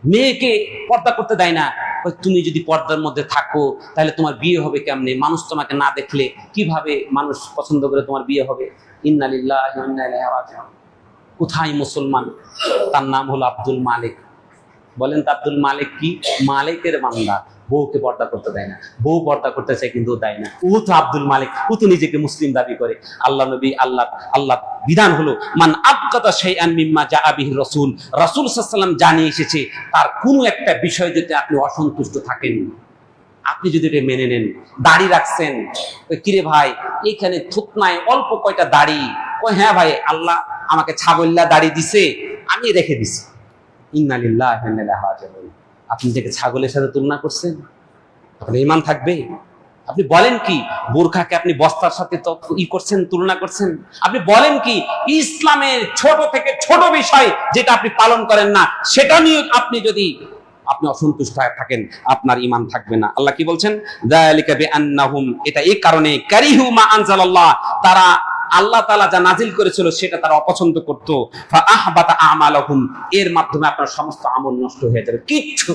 মেয়েকে পর্দা করতে দেয় না, তুমি যদি পর্দার মধ্যে থাকো তাহলে তোমার বিয়ে হবে কেমনে? মানুষ তোমাকে না দেখলে কিভাবে মানুষ পছন্দ করে তোমার বিয়ে হবে? ইন্না লিল্লাহি ওয়া ইন্না ইলাইহি রাজিউন। কোথায় মুসলমান? তার নাম হলো আব্দুল মালিক। বলেন তো আব্দুল মালিক কি? মালিকের বান্দা। বউকে পর্দা করতে দেয় না, বউ পর্দা করতে চায় কিন্তু দেয় না। ও তো আব্দুল মালিক, ও তো নিজেকে মুসলিম দাবি করে। আল্লাহ নবী আল্লাহ বিধান হলো মান আবগাদা শাইআন মিম্মা জাআ বিহি রাসূল, রাসূল সাল্লাল্লাহু আলাইহি ওয়াসাল্লাম জানিয়ে এসেছে তার কোনো একটা বিষয় যদি আপনি অসন্তুষ্ট থাকেন, আপনি যদি এটা মেনে নেন। দাড়ি রাখছেন, কিরে ভাই এখানে থুতনায় অল্প কয়টা দাড়ি, ও হ্যাঁ ভাই আল্লাহ আমাকে ছাগল্লা দাড়ি দিছে, আমি রেখে দিছি। ইন্না লিল্লাহি ওয়া ইন্না ইলাইহি রাজিউন। আপনি যে ছাগলের সাথে তুলনা করছেন, আপনার ঈমান থাকবে? আপনি বলেন কি বোরখাকে আপনি বস্তার সাথে করছেন, তুলনা করছেন? আপনি বলেন কি ইসলামের ছোট থেকে ছোট বিষয় যেটা আপনি পালন করেন না, সেটা নিয়ে আপনি যদি আপনি অসন্তুষ্ট থাকেন, আপনার ঈমান থাকবে না। আল্লাহ কি বলছেন? যালিকা বিআন্নাহুম, এটা এই কারণে কারিহু মা আনজালাল্লাহ, তারা আল্লাহ তাআলা যা নাজিল করেছিল সেটা তারা অপছন্দ করত। ফা আহবাতা আমালাহুম, এর মাধ্যমে আপনার সমস্ত আমল নষ্ট হয়ে যাবে। কিচ্ছু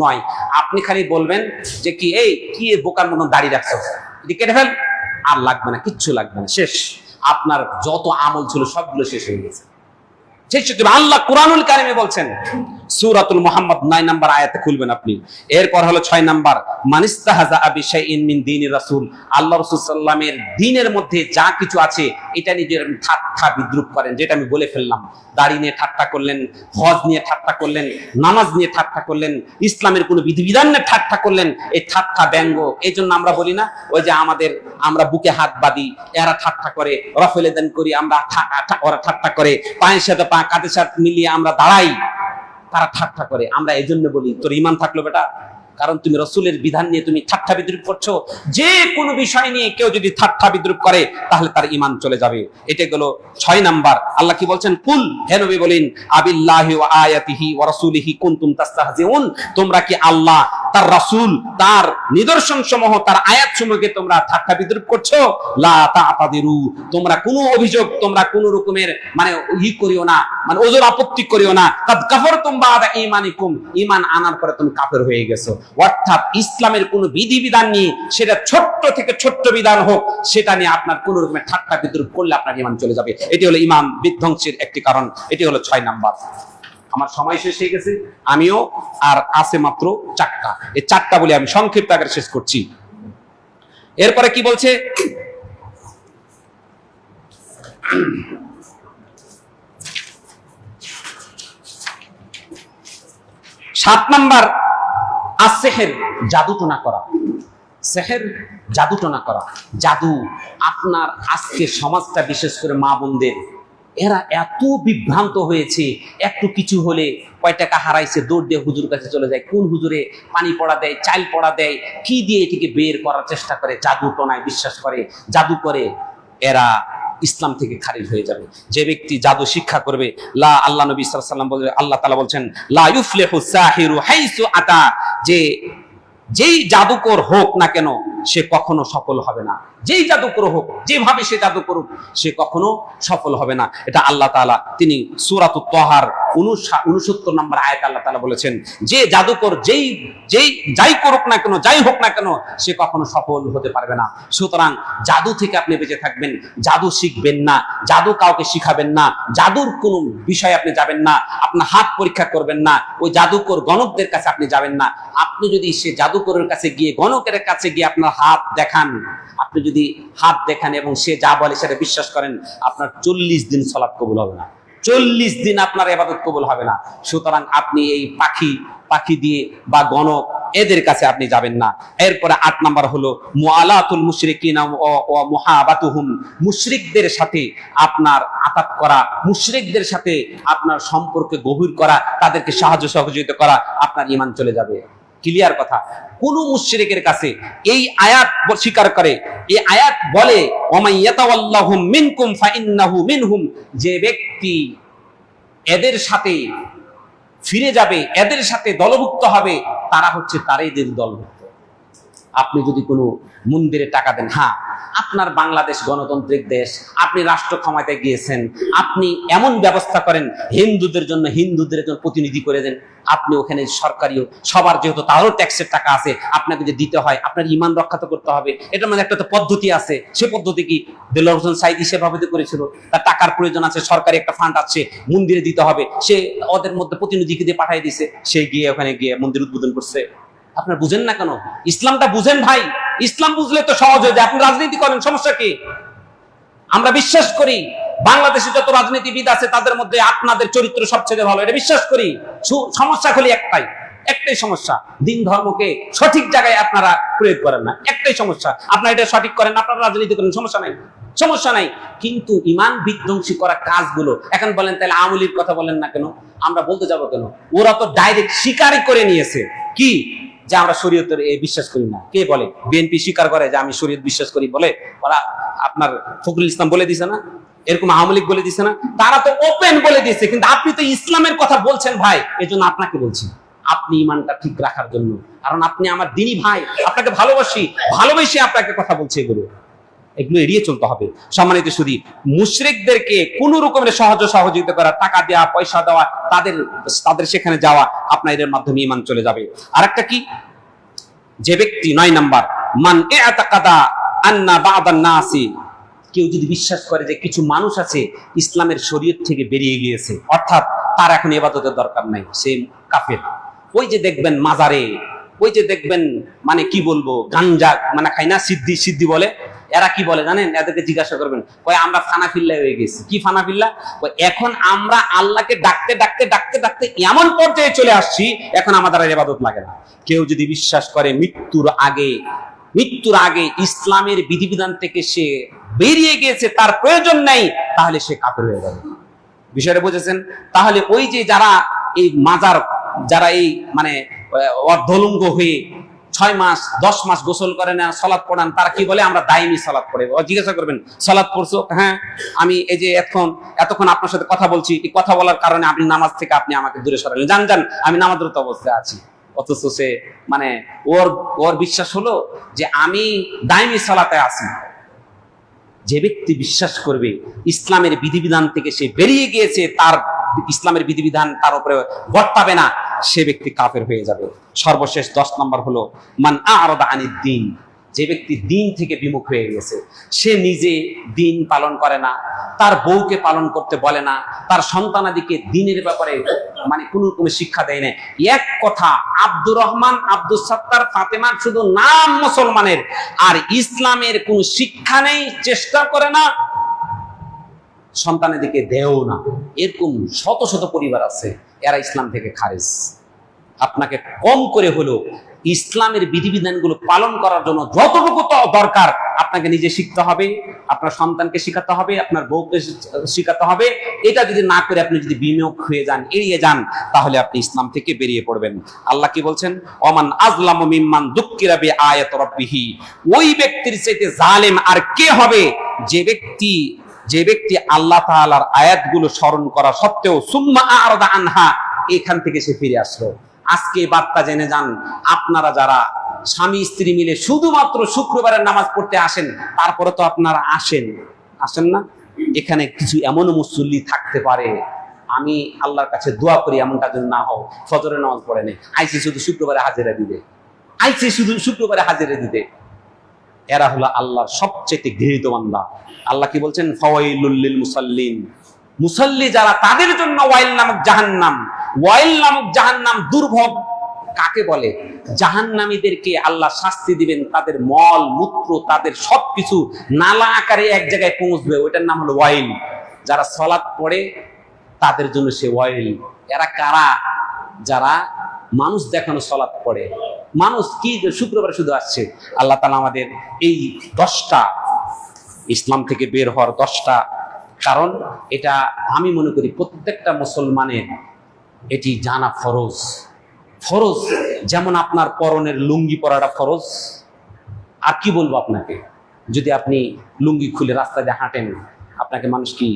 নয়, আপনি খালি বলবেন যে কি এই কি বোকার মতো দাড়ি রাখছো, এটি কেটে ফেল, আর লাগবে না, কিচ্ছু লাগবে না, শেষ। আপনার যত আমল ছিল সবগুলো শেষ হয়ে গেছে। আল্লাহ কুরআনুল কারীমে বলছেন, সূরাতুল মুহাম্মদ 9 নম্বর আয়াতে খুলবেন আপনি। এরপর হলো 6 নাম্বার, মানিস্তাহাজা বিশাইইন মিন দীনির রাসূল, আল্লাহ রাসূল সাল্লাল্লাহু আলাইহি ওয়াসাল্লামের দ্বীনের মধ্যে যা কিছু আছে এটা নিয়ে ঠাট্টা বিদ্রূপ করেন, যেটা আমি বলে ফেললাম। দাড়ি নিয়ে ঠাট্টা করলেন, হজ নিয়ে ঠাট্টা করলেন, নামাজ নিয়ে ঠাট্টা করলেন, ইসলামের কোনো বিধিবিধান নিয়ে ঠাট্টা করলেন। এই ঠাট্টা ব্যঙ্গ, এই জন্য আমরা বলি না ওই যে আমরা বুকে হাত বাঁধি, এরা ঠাট্টা করে, রফেলে দেন করি আমরা, ওরা ঠাট্টা করে, পায়ের সাথে পা কাঁধের সাথে মিলিয়ে আমরা দাঁড়াই, তারা ঠাট্টা করে। আমরা এই জন্য বলি তোর ঈমান থাকলো বেটা, কারণ তুমি রাসূলের বিধান নিয়ে তুমি ঠাট্টা বিদ্রূপ করছো। যে কোনো বিষয় নিয়ে কেউ যদি ঠাট্টা বিদ্রূপ করে তাহলে তার ঈমান চলে যাবে। এটা গেল 6 নাম্বার। আল্লাহ কি বলছেন? কুল, হে নবী বলেন, আবিল্লাহি ওয়া আয়াতিহি ওয়া রাসূলিহি কুনতুম তাস্তাহজিউন, তোমরা কি আল্লাহ, তার রাসূল, তার নিদর্শন সমূহ, তার আয়াত সমূহকে তোমরা ঠাট্টা বিদ্রূপ করছো? লা তা'তাদিরু, তোমরা কোনো অভিযোগ, তোমরা কোনো রকমের করিও না, ওজর আপত্তি করিও না। কাদ কাফারতুম বা'দা ঈমানিকুম, ঈমান আনার পরে তুমি কাফের হয়ে গেছো। অর্থাৎ ইসলামের কোনো বিধিবিধান নিয়ে, সেটা ছোট্ট থেকে ছোট্ট বিধান হোক, সেটা নিয়ে আপনার কোন রকমের ঠাট্টা বিদ্রূপ করলে আপনার ঈমান চলে যাবে। এটি হলো ঈমান বিধ্বংসের একটি কারণ। এটি হলো 6 নাম্বার। আমার সময় শেষ হয়ে গেছে, আমিও আর আছে মাত্র 4টা, এই 4টা বলে আমি সংক্ষিপ্ত আকারে শেষ করছি। এরপরে কি বলছে? 7 নাম্বার, আসেহের, জাদুটোনা করা। সেহের, জাদুটোনা করা। জাদু, আপনার আজকে সমাজটা, বিশেষ করে মা বোনদের, এরা এত বিভ্রান্ত হয়েছে, একটু কিছু হলে কয় টাকা হারাইছে দৌড় দিয়ে হুজুর কাছে চলে যায়, কোন হুজুরে পানি পড়া দেয়, চাইল পড়া দেয়, কি দিয়ে এটিকে বের করার চেষ্টা করে, জাদুটোনায় বিশ্বাস করে, জাদু করে। এরা ইসলাম থেকে খারিজ হয়ে যাবে। যে ব্যক্তি জাদু শিক্ষা করবে, আল্লাহ নবী সাল্লাল্লাহু আলাইহি ওয়াসাল্লাম বলেন, আল্লাহ তাআলা বলছেন, লা ইউফলিহু সাহিরু হাইসু আতা, যেই জাদুকর হোক না কেন সে কখনো সফল হবে না। যেই জাদুকর হোক, যেভাবে সে জাদু করুক, সে কখনো সফল হবে না। এটা আল্লাহ তাআলা তিনি সূরাতুত তাহার 69 নম্বর আয়াতে আল্লাহ তাআলা বলেছেন, যে জাদুকর যাই করুক না কেন, যাই হোক না কেন, সে কখনো সফল হতে পারবে না। সুতরাং জাদু থেকে আপনি বেঁচে থাকবেন, জাদু শিখবেন না, জাদু কাউকে শিখাবেন না, জাদুর কোন বিষয়ে আপনি যাবেন না, আপনার হাত পরীক্ষা করবেন না, ওই জাদুকর গণকদের কাছে আপনি যাবেন না। আপনি যদি সে জাদুকরের কাছে গিয়ে, গণকের কাছে গিয়ে আপনার হাত দেখান, আপনি যদি হাত দেখান এবং সে যা বলে সেটা বিশ্বাস করেন, আপনার 40 দিন সালাত কবুল হবে না, 40 দিন আপনার ইবাদত কবুল হবে না। সুতরাং আপনি এই পাখি দিয়ে বা গণক, এদের কাছে আপনি যাবেন না। এরপরে 8 নাম্বার হলো মুআলাতুল মুশরিকিনা ওয়া মুহাবাতুহুম, মুশরিকদের সাথে আপনার আতাত করা, মুশরিকদের সাথে আপনার সম্পর্ক গভীর করা, তাদেরকে সাহায্য সহযোগিতা করা, আপনার ঈমান চলে যাবে। ক্লিয়ার কথা। কোন মুশরিকের কাছে এই আয়াত স্বীকার করে, এই আয়াত বলে ওয়ামান ইয়াতাওয়াল্লাহুম মিনকুম ফাইন্নাহু মিনহুম, যে ব্যক্তি এদের সাথে ফিরে যাবে, এদের সাথে দলভুক্ত হবে, তারা হচ্ছে তারই দলভুক্ত। আপনি যদি কোনো মন্দিরে টাকা দেন, হ্যাঁ আপনার বাংলাদেশ গণতান্ত্রিক দেশ, আপনি রাষ্ট্র ক্ষমতায় গিয়েছেন, আপনি এমন ব্যবস্থা করেন হিন্দুদের জন্য প্রতিনিধি করে দেন, আপনি ওখানে সরকারিও সবার যেহেতু তারও ট্যাক্সের টাকা আছে, আপনাকে যে দিতে হয়, আপনার ইমান রক্ষা তো করতে হবে, এটার মধ্যে একটা তো পদ্ধতি আছে। সে পদ্ধতি কি দেলোয়ার হোসেন সাইদি সেভাবে করেছিল? তার টাকার প্রয়োজন আছে, সরকারি একটা ফান্ড আছে, মন্দিরে দিতে হবে, সে ওদের মধ্যে প্রতিনিধিকে দিয়ে পাঠিয়ে দিছে, সে গিয়ে ওখানে গিয়ে মন্দির উদ্বোধন করছে। আপনারা বুঝেন না কেন? ইসলামটা বুঝেন ভাই, ইসলাম বুঝলে তো সহজ হয়ে যায়। আপনি রাজনীতি করেন, সমস্যা কি? আমরা বিশ্বাস করি বাংলাদেশে যত রাজনীতিবিদ আছে তাদের মধ্যে আপনাদের চরিত্র সবচেয়ে ভালো, এটা বিশ্বাস করি। সমস্যা খালি একটাই সমস্যা, দিন ধর্মকে সঠিক জায়গায় আপনারা প্রয়োগ করেন না, একটাই সমস্যা। আপনারা এটা সঠিক করেন, আপনারা রাজনীতি করেন, সমস্যা নাই, কিন্তু ইমান বিধ্বংসী করা কাজগুলো এখন বলেন, তাহলে আওয়ামী লীগের কথা বলেন না কেন? আমরা বলতে যাবো কেন? ওরা তো ডাইরেক্ট স্বীকারই করে নিয়েছে কি, যে আমরা শরীয়তের বিশ্বাস করি না। কে বলে? বিএনপি স্বীকার করে যে আমি শরীয়ত বিশ্বাস করি বলে, ওরা আপনার ফখরুল ইসলাম বলে দিছে না, এরকম আওয়ামী লীগ বলে দিছে না, তারা তো ওপেন বলে দিয়েছে। কিন্তু আপনি তো ইসলামের কথা বলছেন ভাই, এজন্য আপনাকে বলছি আপনি ইমানটা ঠিক রাখার জন্য, কারণ আপনি আমার দিনী ভাই, আপনাকে ভালোবেসে আপনাকে কথা বলছে, এগুলো এড়িয়ে চলতে হবে। সম্মানিত শুধু মুশরিকদেরকে কোন রকমের সহযোগিতা করা, টাকা দেওয়া, পয়সা দেওয়া, তাদের সেখানে যাওয়া, আপনার এর মাধ্যমে ঈমান চলে যাবে। আরেকটা কি, যে ব্যক্তি 9 নাম্বার, মান ইআতাকাদা আন্না বা'দান নাসি, কেউ যদি বিশ্বাস করে যে কিছু মানুষ আছে ইসলামের শরীয়ত থেকে বেরিয়ে গিয়েছে, অর্থাৎ তার এখন ইবাদতের দরকার নাই, সে কাফের। ওই যে দেখবেন মাজারে, ওই যে দেখবেন মানে কি বলবো, গাঞ্জা মানে খাই না, সিদ্ধি বলে, এরা কি বলে জানেন? এদেরকে জিজ্ঞাসা করবেন, কয় আমরা ফানাফিল্লা হয়ে গেছি। কি ফানাফিল্লা? এখন আমরা আল্লাহকে ডাকতে ডাকতে ডাকতে ডাকতে এমন পর্যায়ে চলে আসছি, এখন আমাদের আর ইবাদত লাগে না। কেউ যদি বিশ্বাস করে মৃত্যুর আগে ইসলামের বিধিবিধান থেকে সে বেরিয়ে গিয়েছে, তার প্রয়োজন নাই, তাহলে সে কাফের হয়ে যাবে। বিষয়টা বুঝেছেন? তাহলে ওই যে যারা এই মাজার, যারা এই মানে অর্ধলুঙ্গ হয়ে 6 মাস 10 মাস গোসল করে না, সালাত পড়ান, তারা কি বলে? আমরা দাইমি সালাত পড়ে। জিজ্ঞাসা করবেন, সালাত পড়ছো? হ্যাঁ, আমি এই যে এতক্ষণ আপনার সাথে কথা বলছি, এই কথা বলার কারণে আপনি নামাজ থেকে আপনি আমাকে দূরে সরালেন, জান আমি নামাজরত অবস্থায় আছি। অথচ সে মানে ওর বিশ্বাস হলো যে আমি দাইমি সালাতে আছি। যে ব্যক্তি বিশ্বাস করবে ইসলামের বিধিবিধান থেকে সে বেরিয়ে গিয়েছে, তার ইসলামের বিধিবিধান তার উপরে বর্তাবে না, সে ব্যক্তি কাফের হয়ে যাবে। সর্বশেষ 10 নম্বর হলো মান আ'রাদা আনিদ দ্বীন, যে ব্যক্তি দিন থেকে বিমুখ হয়ে গেছে, সে নিজে দিন পালন করে না, তার বউকে পালন করতে বলে না, তার সন্তানাদিকে দিনের ব্যাপারে মানে কোনো শিক্ষা দেয় না। এক কথা, আব্দুর রহমান, আব্দুল সত্তার, ফাতেমার শুধু নাম মুসলমানের, আর ইসলামের কোনো শিক্ষা নেই, চেষ্টা করে না, সন্তানের দিকে দেও না। এরকম শত শত পরিবার আছে, এরা ইসলাম থেকে খারিজ। আপনাকে কম করে হলো ইসলামের বিধিবিধানগুলো পালন করার জন্য যতটুকু দরকার আপনাকে নিজে শিখতে হবে, আপনার সন্তানকে শিখাতে হবে, আপনার বউকে শিখাতে হবে। এটা যদি না করে আপনি যদি বিমুখ হয়ে যান, এড়িয়ে যান, তাহলে আপনি ইসলাম থেকে বেরিয়ে পড়বেন। আল্লাহ কি বলছেন? ওমান আযলামু মিম্মান দুক্কিরা বিআয়াতি রাব্বিহি, ওই ব্যক্তির চাইতে জালেম আর কে হবে যে ব্যক্তি আল্লাহ তাআলার আয়াতগুলো স্মরণ করা সত্ত্বেও সুম্মা আ'রাদা আনহা, এখান থেকে সে ফিরে আসলো। আজকে বার্তা জেনে যান, আপনারা যারা স্বামী স্ত্রী মিলে শুধুমাত্র শুক্রবারের নামাজ পড়তে আসেন, তারপরে তো আপনারা আসেন না। এখানে কিছু এমন মুসল্লি থাকতে পারে, আমি আল্লাহর কাছে দোয়া করি এমনটা যেন না হোক, ফজরের নামাজ পড়ে নেই, আইসি শুধু শুক্রবারে হাজিরা দিতে, এরা হলো আল্লাহর সবচেয়ে ঘৃণিত বান্দা। আল্লাহ কি বলছেন? ফাওয়াইলুল লিল মুসাল্লিন, মুসাল্লি যারা, তাদের জন্য ওয়াইল নামক জাহান্নাম দুর্ভোগ। কাকে বলে? জাহান্নামীদেরকে আল্লাহ শাস্তি দিবেন, তাদের মল মূত্র, তাদের সবকিছু নালা আকারে এক জায়গায় পৌঁছবে, ওইটার নাম হলো ওয়াইল। যারা সালাত পড়ে তাদের জন্য সে ওয়াইল। এরা কারা? যারা মানুষ দেখানো সালাত পড়ে। মানুষ কি শুক্রবার শুধু আসছে? আল্লাহ তাআলা আমাদের এই 10টা ইসলাম থেকে বের হওয়ার 10টা কারণ, এটা আমি মনে করি প্রত্যেকটা মুসলমানের এটি জানা ফরজ। যেমন আপনার পরনের লুঙ্গি পরাটা ফরজ। আর কি বলবো আপনাকে, যদি আপনি লুঙ্গি খুলে রাস্তা দিয়ে হাঁটেন, আপনাকে মানুষ কি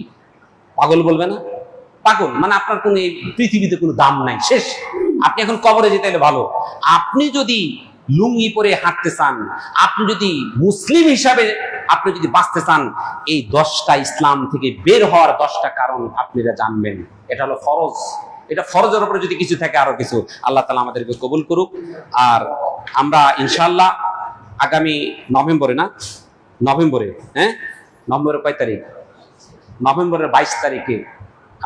পাগল বলবে না? পাগল মানে আপনার কোনো এই পৃথিবীতে কোনো দাম নাই, শেষ। আপনি এখন কবরে যেতে হলে ভালো। আপনি যদি লুঙ্গি পরে হাঁটতে চান, আপনি যদি মুসলিম হিসাবে আপনি যদি বাঁচতে চান, এই 10টা ইসলাম থেকে বের হওয়ার 10টা কারণ আপনারা জানবেন। এটা হলো ফরজ। এটা ফরজের উপরে যদি কিছু থাকে আরো কিছু, আল্লাহ তাআলা আমাদেরকে কবুল করুক। আর আমরা ইনশাআল্লাহ আগামী নভেম্বরে, নভেম্বরের কয় তারিখ? নভেম্বরের 22 তারিখে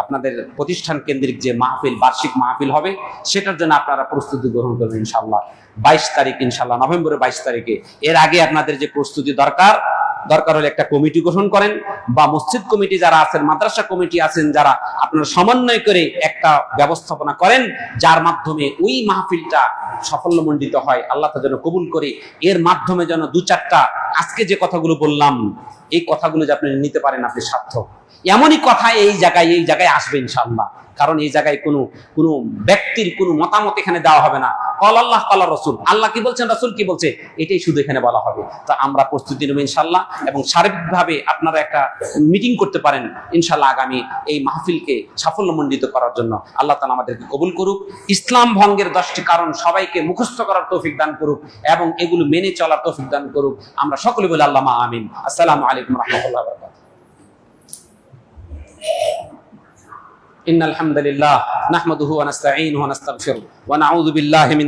আপনাদের প্রতিষ্ঠান কেন্দ্রিক যে মাহফিল, বার্ষিক মাহফিল হবে, সেটার জন্য আপনারা প্রস্তুতি গ্রহণ করবেন ইনশাআল্লাহ। 22 তারিখ ইনশাআল্লাহ, নভেম্বরের 22 তারিখে। এর আগে আপনাদের যে প্রস্তুতি দরকার হলে একটা কমিটি গঠন করেন, বা মসজিদ কমিটি যারা আছেন, মাদ্রাসা কমিটি আছেন যারা, আপনারা সমন্বয় করে একটা ব্যবস্থাপনা করেন, যার মাধ্যমে ওই মাহফিলটা সাফল্যমণ্ডিত হয়। আল্লাহ তাআলা যেন কবুল করে, এর মাধ্যমে যেন 2-4টা আজকে যে কথাগুলো বললাম, এই কথাগুলো যে আপনি নিতে পারেন, আপনি সার্থক। এমনই কথা এই জায়গায় আসবে ইনশাআল্লাহ। কারণ এই জায়গায় কোনো ব্যক্তির কোনো মতামত এখানে দেওয়া হবে না। ক্বাল আল্লাহ ক্বাল রাসূল, আল্লাহ কি বলছেন, রাসূল কি বলছে, এটাই শুধু এখানে বলা হবে। তো আমরা প্রস্তুতি নেব ইনশাআল্লাহ, এবং সার্বিকভাবে আপনারা একটা মিটিং করতে পারেন ইনশাআল্লাহ আগামী এই মাহফিলকে সাফল্যমণ্ডিত করার জন্য। আল্লাহ তাআলা আমাদেরকে কবুল করুক। ইসলাম ভঙ্গের 10টি কারণ সবাইকে মুখস্থ করার তৌফিক দান করুক, এবং এগুলো মেনে চলার তৌফিক দান করুক। আমরা সকলে বলি আল্লাহুম্মা আমিন। আসসালামু আলাইকুম ওয়া রাহমাতুল্লাহি ওয়া বারাকাতুহু। إن الحمد لله نحمده ونستعينه ونستغفره ونعوذ بالله من